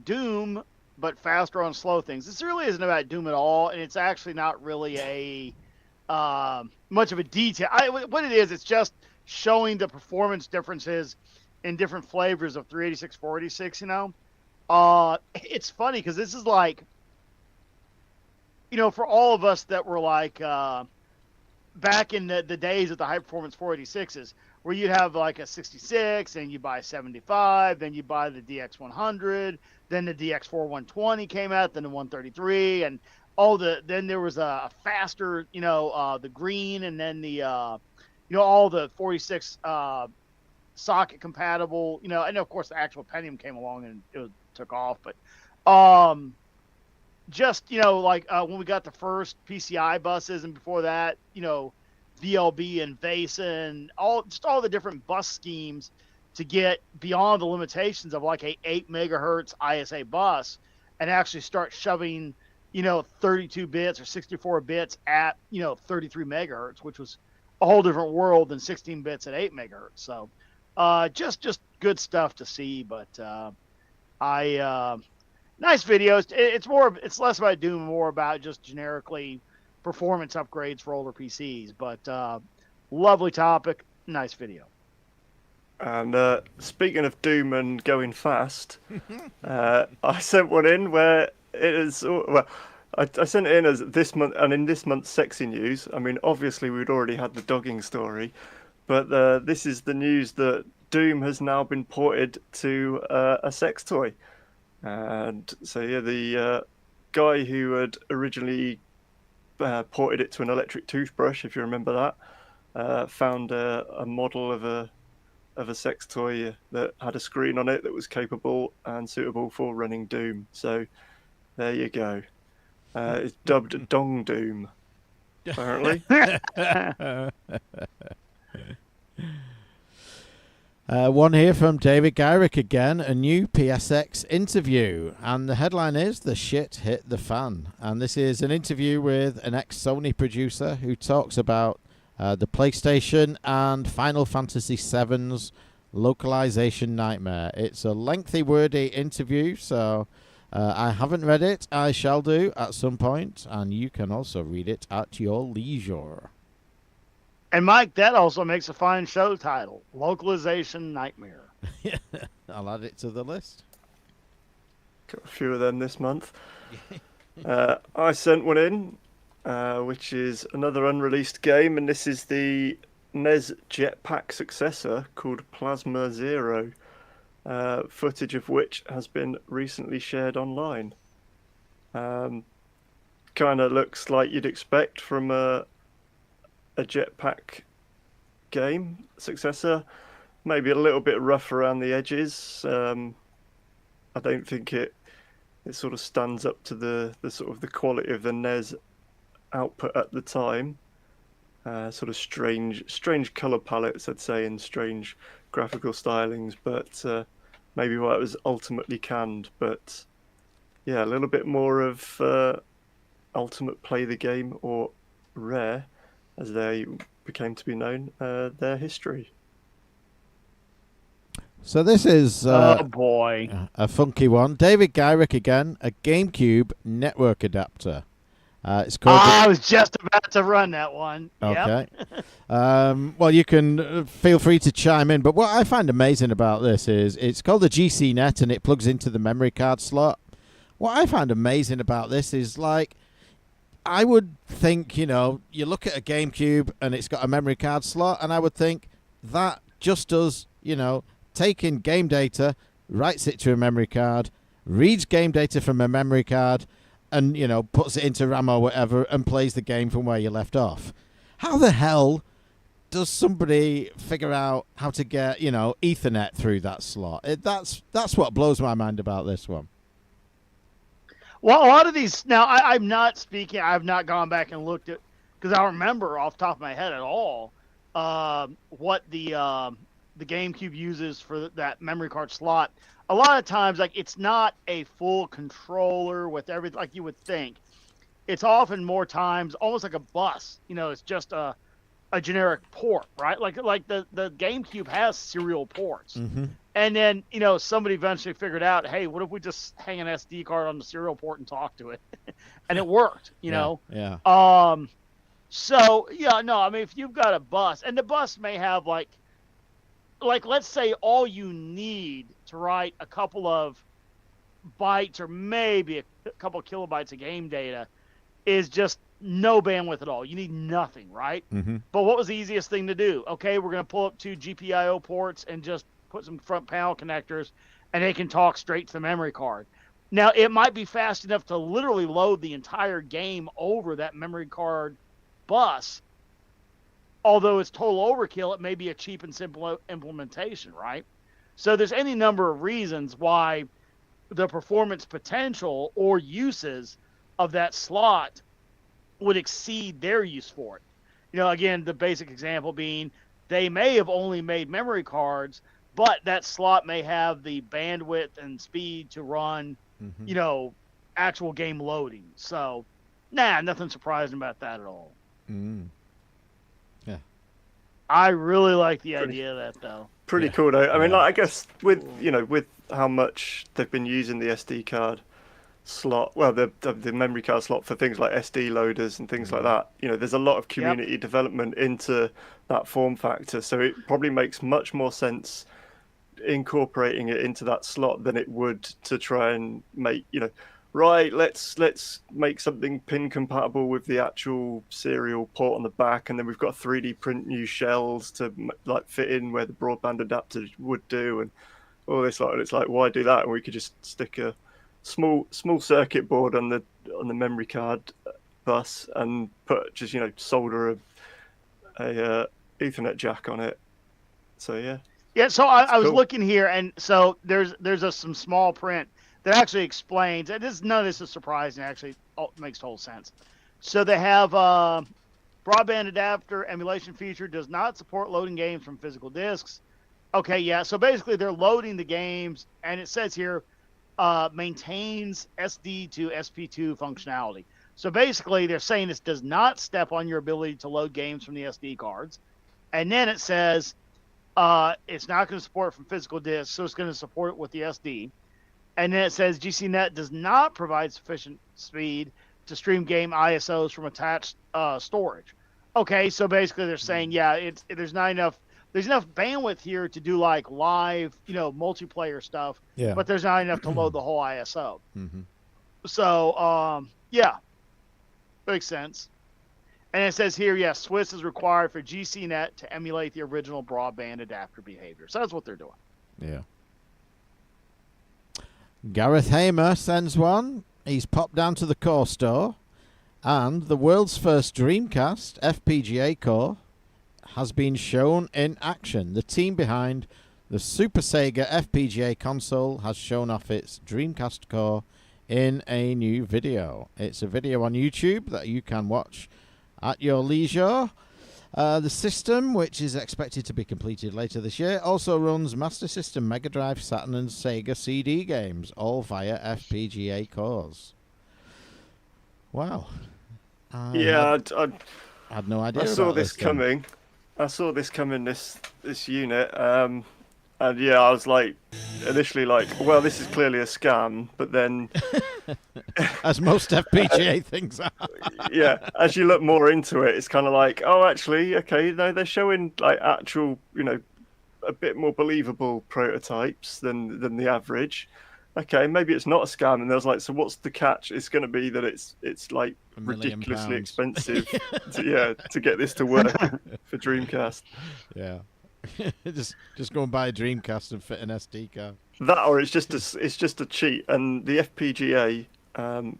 Doom, but faster on slow things. This really isn't about Doom at all, and it's actually not really a much of a detail. What it is, it's just showing the performance differences in different flavors of 386, 486. It's funny because this is like, for all of us that were like back in the days of the high performance 486s, where you'd have like a 66 and you buy a 75, then you buy the DX100, then the DX4120 came out, then the 133, and then there was a faster, the green, and then the all the 46 socket compatible, and of course the actual Pentium came along and it took off. But just when we got the first PCI buses, and before that, VLB and VESA and all the different bus schemes to get beyond the limitations of like a 8 megahertz ISA bus and actually start shoving 32 bits or 64 bits at 33 megahertz, which was a whole different world than 16 bits at 8 megahertz. So just good stuff to see. But nice videos. It's less about Doom, more about just generically performance upgrades for older PCs. But lovely topic, nice video. And speaking of Doom and going fast, I sent one in where it is. Well, I sent it in as this month, and in this month's sexy news. I mean, obviously we'd already had the dogging story, but this is the news that Doom has now been ported to a sex toy. And so yeah, the guy who had originally ported it to an electric toothbrush, if you remember that, found a model of a sex toy that had a screen on it that was capable and suitable for running Doom. So there you go. It's dubbed Dong Doom, apparently. One here from David Gyrick again, a new PSX interview, and the headline is "The Shit Hit the Fan," and this is an interview with an ex-Sony producer who talks about the PlayStation and Final Fantasy VII's localization nightmare. It's a lengthy, wordy interview, so I haven't read it. I shall do at some point, and you can also read it at your leisure. And Mike, that also makes a fine show title, Localization Nightmare. I'll add it to the list. Got a few of them this month. I sent one in, which is another unreleased game, and this is the NES Jetpack successor called Plasma Zero, footage of which has been recently shared online. Kind of looks like you'd expect from a Jetpack game successor, maybe a little bit rough around the edges. I don't think it sort of stands up to the sort of the quality of the NES output at the time. Sort of strange color palettes, I'd say, and strange graphical stylings, but maybe why it was ultimately canned. But yeah, a little bit more of Ultimate Play the Game, or Rare, as they became to be known, their history. So this is oh boy, a funky one. David Gyrick again, a GameCube network adapter. It's called. I was just about to run that one. Okay. Yep. Well, you can feel free to chime in. But what I find amazing about this is it's called the GC Net, and it plugs into the memory card slot. What I find amazing about this is, like, I would think, you look at a GameCube and it's got a memory card slot, and I would think that just does, take in game data, writes it to a memory card, reads game data from a memory card, and, puts it into RAM or whatever and plays the game from where you left off. How the hell does somebody figure out how to get, Ethernet through that slot? That's what blows my mind about this one. Well, a lot of these, now I'm not speaking, I've not gone back and looked at, because I don't remember off the top of my head at all what the GameCube uses for that memory card slot. A lot of times, like, it's not a full controller with everything like you would think. It's often more times almost like a bus. It's just a a generic port, right? Like the GameCube has serial ports. Mm-hmm. And then, somebody eventually figured out, hey, what if we just hang an SD card on the serial port and talk to it? And it worked, Yeah. So, yeah, no, I mean, if you've got a bus, and the bus may have like let's say all you need to write a couple of bytes or maybe a couple of kilobytes of game data is just no bandwidth at all. You need nothing, right? Mm-hmm. But what was the easiest thing to do? Okay, we're going to pull up 2 GPIO ports and just put some front panel connectors, and they can talk straight to the memory card. Now, it might be fast enough to literally load the entire game over that memory card bus. Although it's total overkill, it may be a cheap and simple implementation, right? So there's any number of reasons why the performance potential or uses of that slot would exceed their use for it. Again, the basic example being they may have only made memory cards, but that slot may have the bandwidth and speed to run, actual game loading. So, nothing surprising about that at all. Mm. Yeah. I really like the idea of that, though. Pretty cool, though. I mean, I guess with how much they've been using the SD card slot, well, the memory card slot for things like SD loaders and things like that. There's a lot of community development into that form factor, so it probably makes much more sense incorporating it into that slot than it would to try and make right, let's make something pin compatible with the actual serial port on the back, and then we've got 3D print new shells to fit in where the broadband adapter would do, and all this and it's like, why do that? And we could just stick a small circuit board on the memory card bus and put just solder a Ethernet jack on it. So yeah. So I was cool. looking here, and so there's some small print that actually explains, and none of this is surprising. Actually, it makes total sense. So they have broadband adapter emulation feature does not support loading games from physical disks. Okay, yeah. So basically, they're loading the games, and it says here maintains SD to SP2 functionality. So basically, they're saying this does not step on your ability to load games from the SD cards. And then it says it's not going to support it from physical disks, so it's going to support it with the SD. And then it says GCNet does not provide sufficient speed to stream game ISOs from attached storage. Okay, so basically they're saying, there's enough bandwidth here to do like live, multiplayer stuff, but there's not enough to load the whole ISO. Mm-hmm. So, makes sense. And it says here, Swiss is required for GCNet to emulate the original broadband adapter behavior. So that's what they're doing. Yeah. Gareth Hamer sends one. He's popped down to the core store, and the world's first Dreamcast FPGA core has been shown in action. The team behind the Super Sega FPGA console has shown off its Dreamcast core in a new video. It's a video on YouTube that you can watch at your leisure. The system, which is expected to be completed later this year, also runs Master System, Mega Drive, Saturn and Sega CD games, all via FPGA cores. Wow. I had no idea. I saw this thing. coming. I saw this coming. This unit, and I was like, initially like, well, this is clearly a scam. But then, as most FPGA things are. As you look more into it, it's kind of like, oh, actually, okay, no, they're showing like actual, a bit more believable prototypes than the average. Okay, maybe it's not a scam. And there's like, so what's the catch? It's going to be that it's like ridiculously expensive to get this to work for Dreamcast. Yeah. just go and buy a Dreamcast and fit an SD card. That, or it's just a cheat. And the FPGA,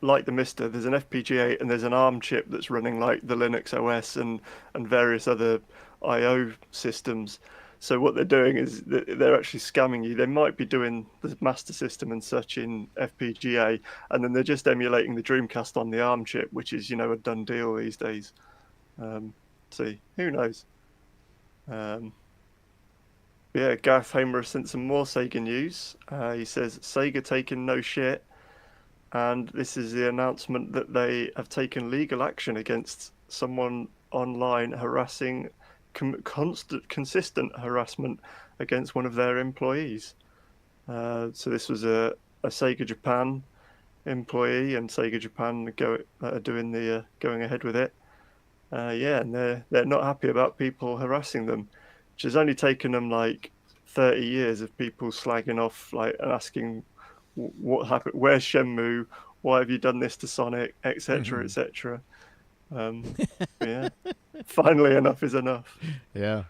like the Mister, there's an FPGA and there's an ARM chip that's running like the Linux OS and various other I/O systems. So what they're doing is they're actually scamming you. They might be doing the Master System and such in FPGA, and then they're just emulating the Dreamcast on the ARM chip, which is a done deal these days. See, who knows? Gareth Hamer sent some more Sega news. He says Sega taking no shit, and this is the announcement that they have taken legal action against someone online harassing consistent harassment against one of their employees. So this was a Sega Japan employee, and Sega Japan are doing the going ahead with it. And they're not happy about people harassing them, which has only taken them like 30 years of people slagging off and asking what happened, where's Shenmue, why have you done this to Sonic, etc., etc. Yeah, finally enough is enough. Yeah.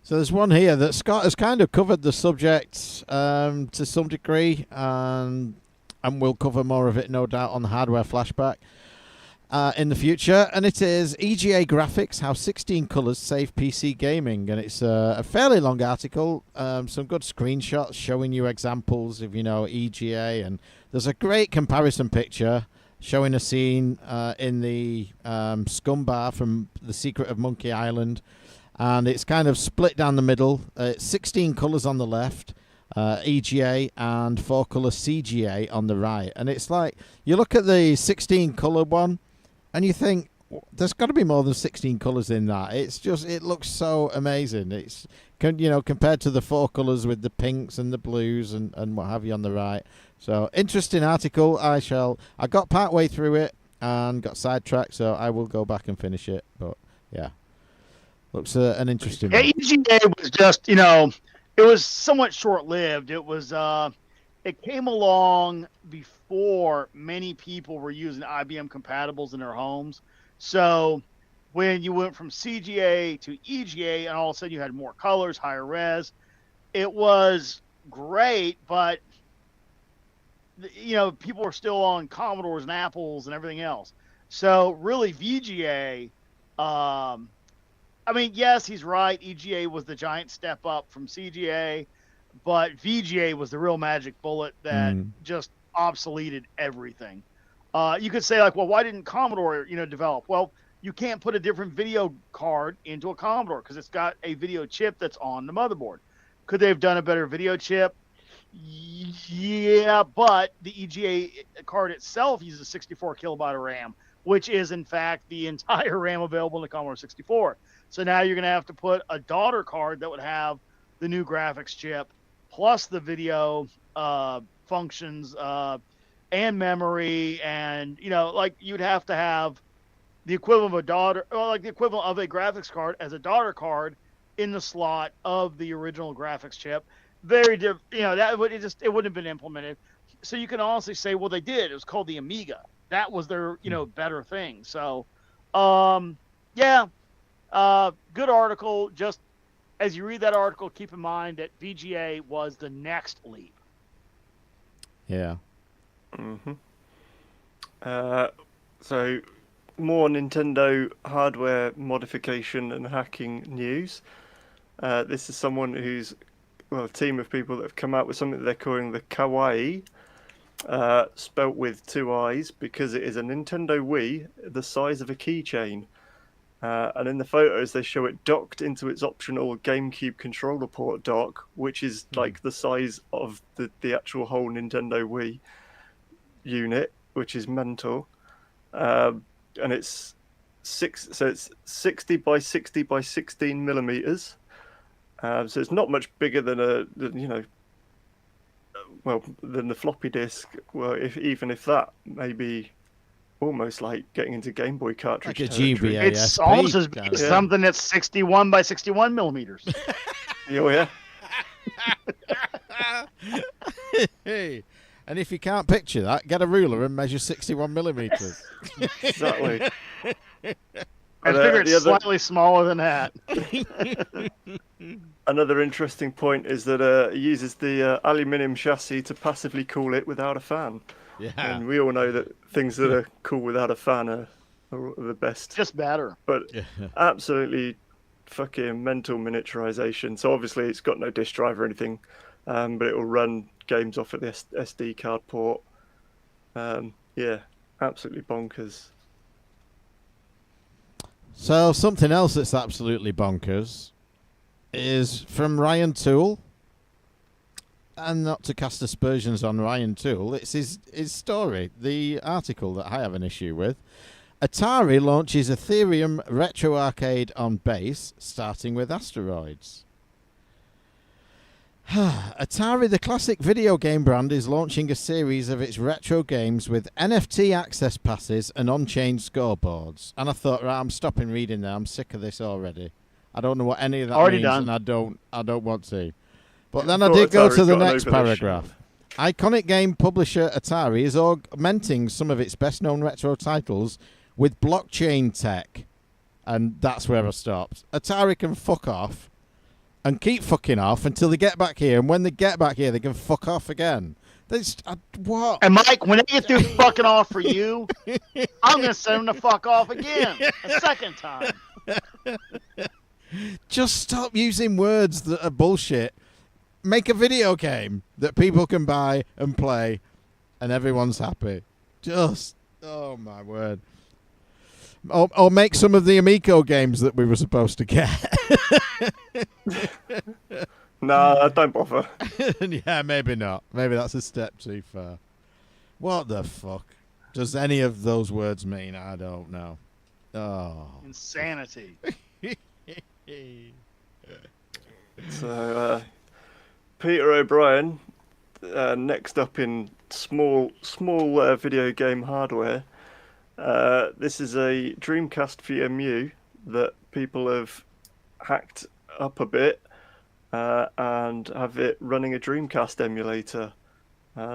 So there's one here that Scott has kind of covered the subject to some degree, and we'll cover more of it, no doubt, on the hardware flashback in the future. And it is EGA Graphics, How 16 Colors Save PC Gaming. And it's a fairly long article, some good screenshots showing you examples of, EGA. And there's a great comparison picture showing a scene in the Scum Bar from The Secret of Monkey Island. And it's kind of split down the middle. It's 16 colors on the left, EGA, and 4-color CGA on the right. And it's like, you look at the 16-color one, and you think, there's got to be more than 16 colors in that. It's just, it looks so amazing. It's, compared to the 4 colors with the pinks and the blues and what have you on the right. So, interesting article. I got part way through it and got sidetracked, so I will go back and finish it. But, yeah. Looks an interesting one. EGA was just, it was somewhat short-lived. It was, it came along before many people were using IBM compatibles in their homes. So when you went from CGA to EGA, and all of a sudden you had more colors, higher res, it was great, but people were still on Commodores and Apples and everything else. So really VGA, yes, he's right. EGA was the giant step up from CGA, but VGA was the real magic bullet that just obsoleted everything. You could say, why didn't Commodore, develop? Well, you can't put a different video card into a Commodore because it's got a video chip that's on the motherboard. Could they have done a better video chip? Yeah, but the EGA card itself uses 64 kilobyte of RAM, which is, in fact, the entire RAM available in the Commodore 64. So now you're going to have to put a daughter card that would have the new graphics chip, plus the video functions and memory, and you'd have to have the equivalent of a daughter, or the equivalent of a graphics card as a daughter card in the slot of the original graphics chip. Very different, it wouldn't have been implemented. So you can honestly say, well, they did. It was called the Amiga. That was their better thing. So, good article. Just as you read that article, keep in mind that VGA was the next leap. Yeah. Mm-hmm. So, more Nintendo hardware modification and hacking news. This is someone who's, a team of people that have come out with something that they're calling the Kawaii, spelt with 2 I's, because it is a Nintendo Wii the size of a keychain. And in the photos, they show it docked into its optional GameCube controller port dock, which is like the size of the actual whole Nintendo Wii unit, which is mental. And it's it's 60 by 60 by 16 millimeters. So it's not much bigger than than the floppy disk. Well, even if that, maybe almost like getting into Game Boy cartridge like a territory. GBA. It's almost as big as something that's 61 by 61 millimeters. Oh, yeah. Hey, and if you can't picture that, get a ruler and measure 61 millimeters. Exactly. I figure it's slightly smaller than that. Another interesting point is that it uses the aluminium chassis to passively cool it without a fan. Yeah. And we all know that things that are cool without a fan are the best. Just better. But absolutely fucking mental miniaturization. So obviously it's got no disk drive or anything, but it will run games off at the SD card port. Absolutely bonkers. So something else that's absolutely bonkers is from Ryan Toole. And not to cast aspersions on Ryan Toole, it's his story, the article that I have an issue with. Atari launches Ethereum retro arcade on base, starting with Asteroids. Atari, the classic video game brand, is launching a series of its retro games with NFT access passes and on-chain scoreboards. And I thought, right, I'm stopping reading there. I'm sick of this already. I don't know what any of that Already means, done. and I don't want to. But then I thought did go Atari's to the got an next open issue. paragraph. Iconic game publisher Atari is augmenting some of its best-known retro titles with blockchain tech. And that's where I stopped. Atari can fuck off and keep fucking off until they get back here. And when they get back here, they can fuck off again. What? And Mike, when they get through fucking off for you, I'm going to send them to fuck off again a second time. Just stop using words that are bullshit. Make a video game that people can buy and play, and everyone's happy. Just, oh my word. Or make some of the Amico games that we were supposed to get. Nah, don't bother. Yeah, maybe not. Maybe that's a step too far. What the fuck does any of those words mean? I don't know. Oh. Insanity. So, Peter O'Brien, next up in small video game hardware. This is a Dreamcast VMU that people have hacked up a bit and have it running a Dreamcast emulator.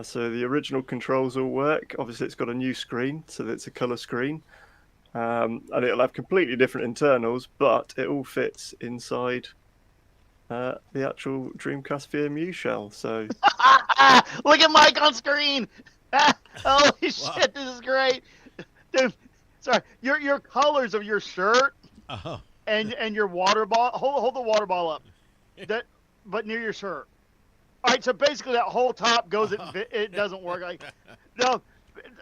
So the original controls all work. Obviously, it's got a new screen, so it's a color screen. And it'll have completely different internals, but it all fits inside the actual Dreamcast VMU shell. So Look at Mike on screen. Holy shit, this is great. Dude, sorry, your colors of your shirt Oh. and your water bottle. Hold the water bottle up. But near your shirt. All right, so basically that whole top goes. It doesn't work. Like no,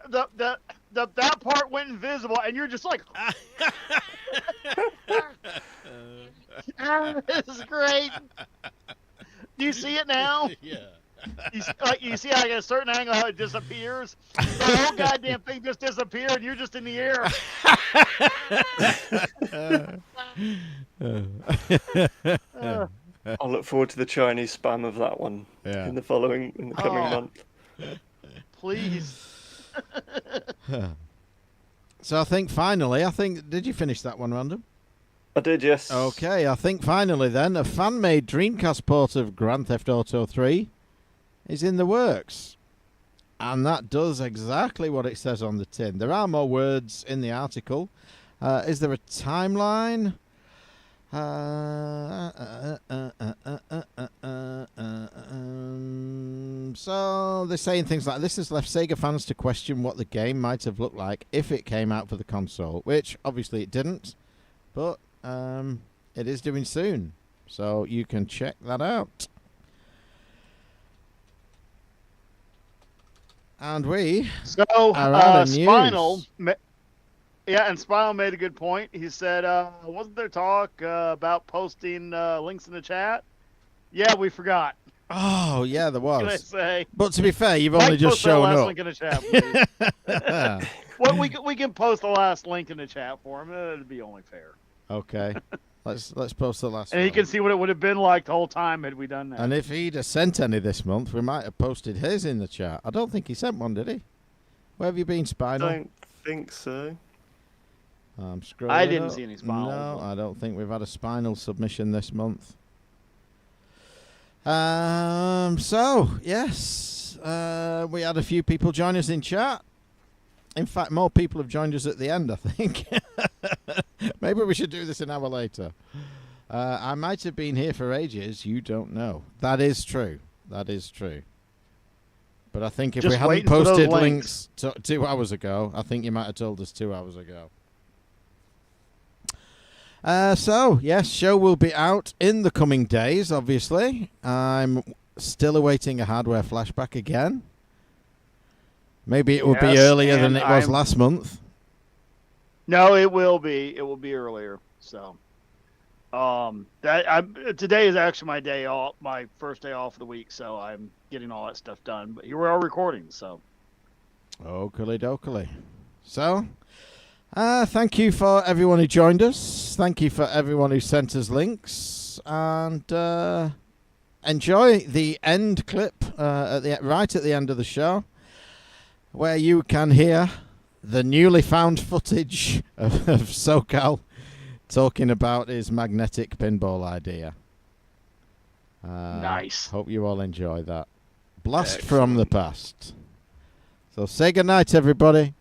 that part went invisible, and you're just like, this is great. Do you see it now? Yeah. You see how at a certain angle how it disappears? The whole goddamn thing just disappeared, and you're just in the air. I'll look forward to the Chinese spam of that one Yeah. in the coming month. Please. So I think finally, did you finish that one, Random? I did, yes. Okay, I think finally then, a fan-made Dreamcast port of Grand Theft Auto 3 is in the works. And that does exactly what it says on the tin. There are more words in the article. Is there a timeline? So they're saying things like this has left Sega fans to question what the game might have looked like if it came out for the console, which obviously it didn't, but it is doing soon, so you can check that out. And we So are out of Spinal, news. and Spinal made a good point. He said, "Wasn't there talk about posting links in the chat?" Yeah, we forgot. Oh yeah, there What can I was. say? But to be fair, you've Mike, only just post that shown last up. link in the chat, please. Well, we can post the last link in the chat for him. It'd be only fair. Okay, let's post the last And one. you can see what it would have been like the whole time had we done that. And if he'd have sent any this month, we might have posted his in the chat. I don't think he sent one, did he? Where have you been, I Spinal? don't think so. I'm scrolling I didn't up. see any Spinal. No, I don't think we've had a Spinal submission this month. So, yes, we had a few people join us in chat. In fact, more people have joined us at the end, I think. Maybe we should do this an hour later. I might have been here for ages. You don't know. That is true. That is true. But I think if Just we hadn't waiting for those posted links. links 2 hours ago, I think you might have told us 2 hours ago. So, yes, show will be out in the coming days, obviously. I'm still awaiting a hardware flashback again. Maybe it will be Yes, earlier than and it was I'm- last month. No, it will be. It will be earlier. So, today is actually my day off, my first day off of the week. So I'm getting all that stuff done. But here we are recording. So Oakley dokley. So, Thank you for everyone who joined us. Thank you for everyone who sent us links. And enjoy the end clip right at the end of the show, where you can hear the newly found footage of SoCal talking about his magnetic pinball idea. Nice. Hope you all enjoy that. Blast from the past. So say goodnight, everybody.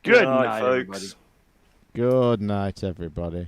Good night, night, folks. everybody. Good night, everybody.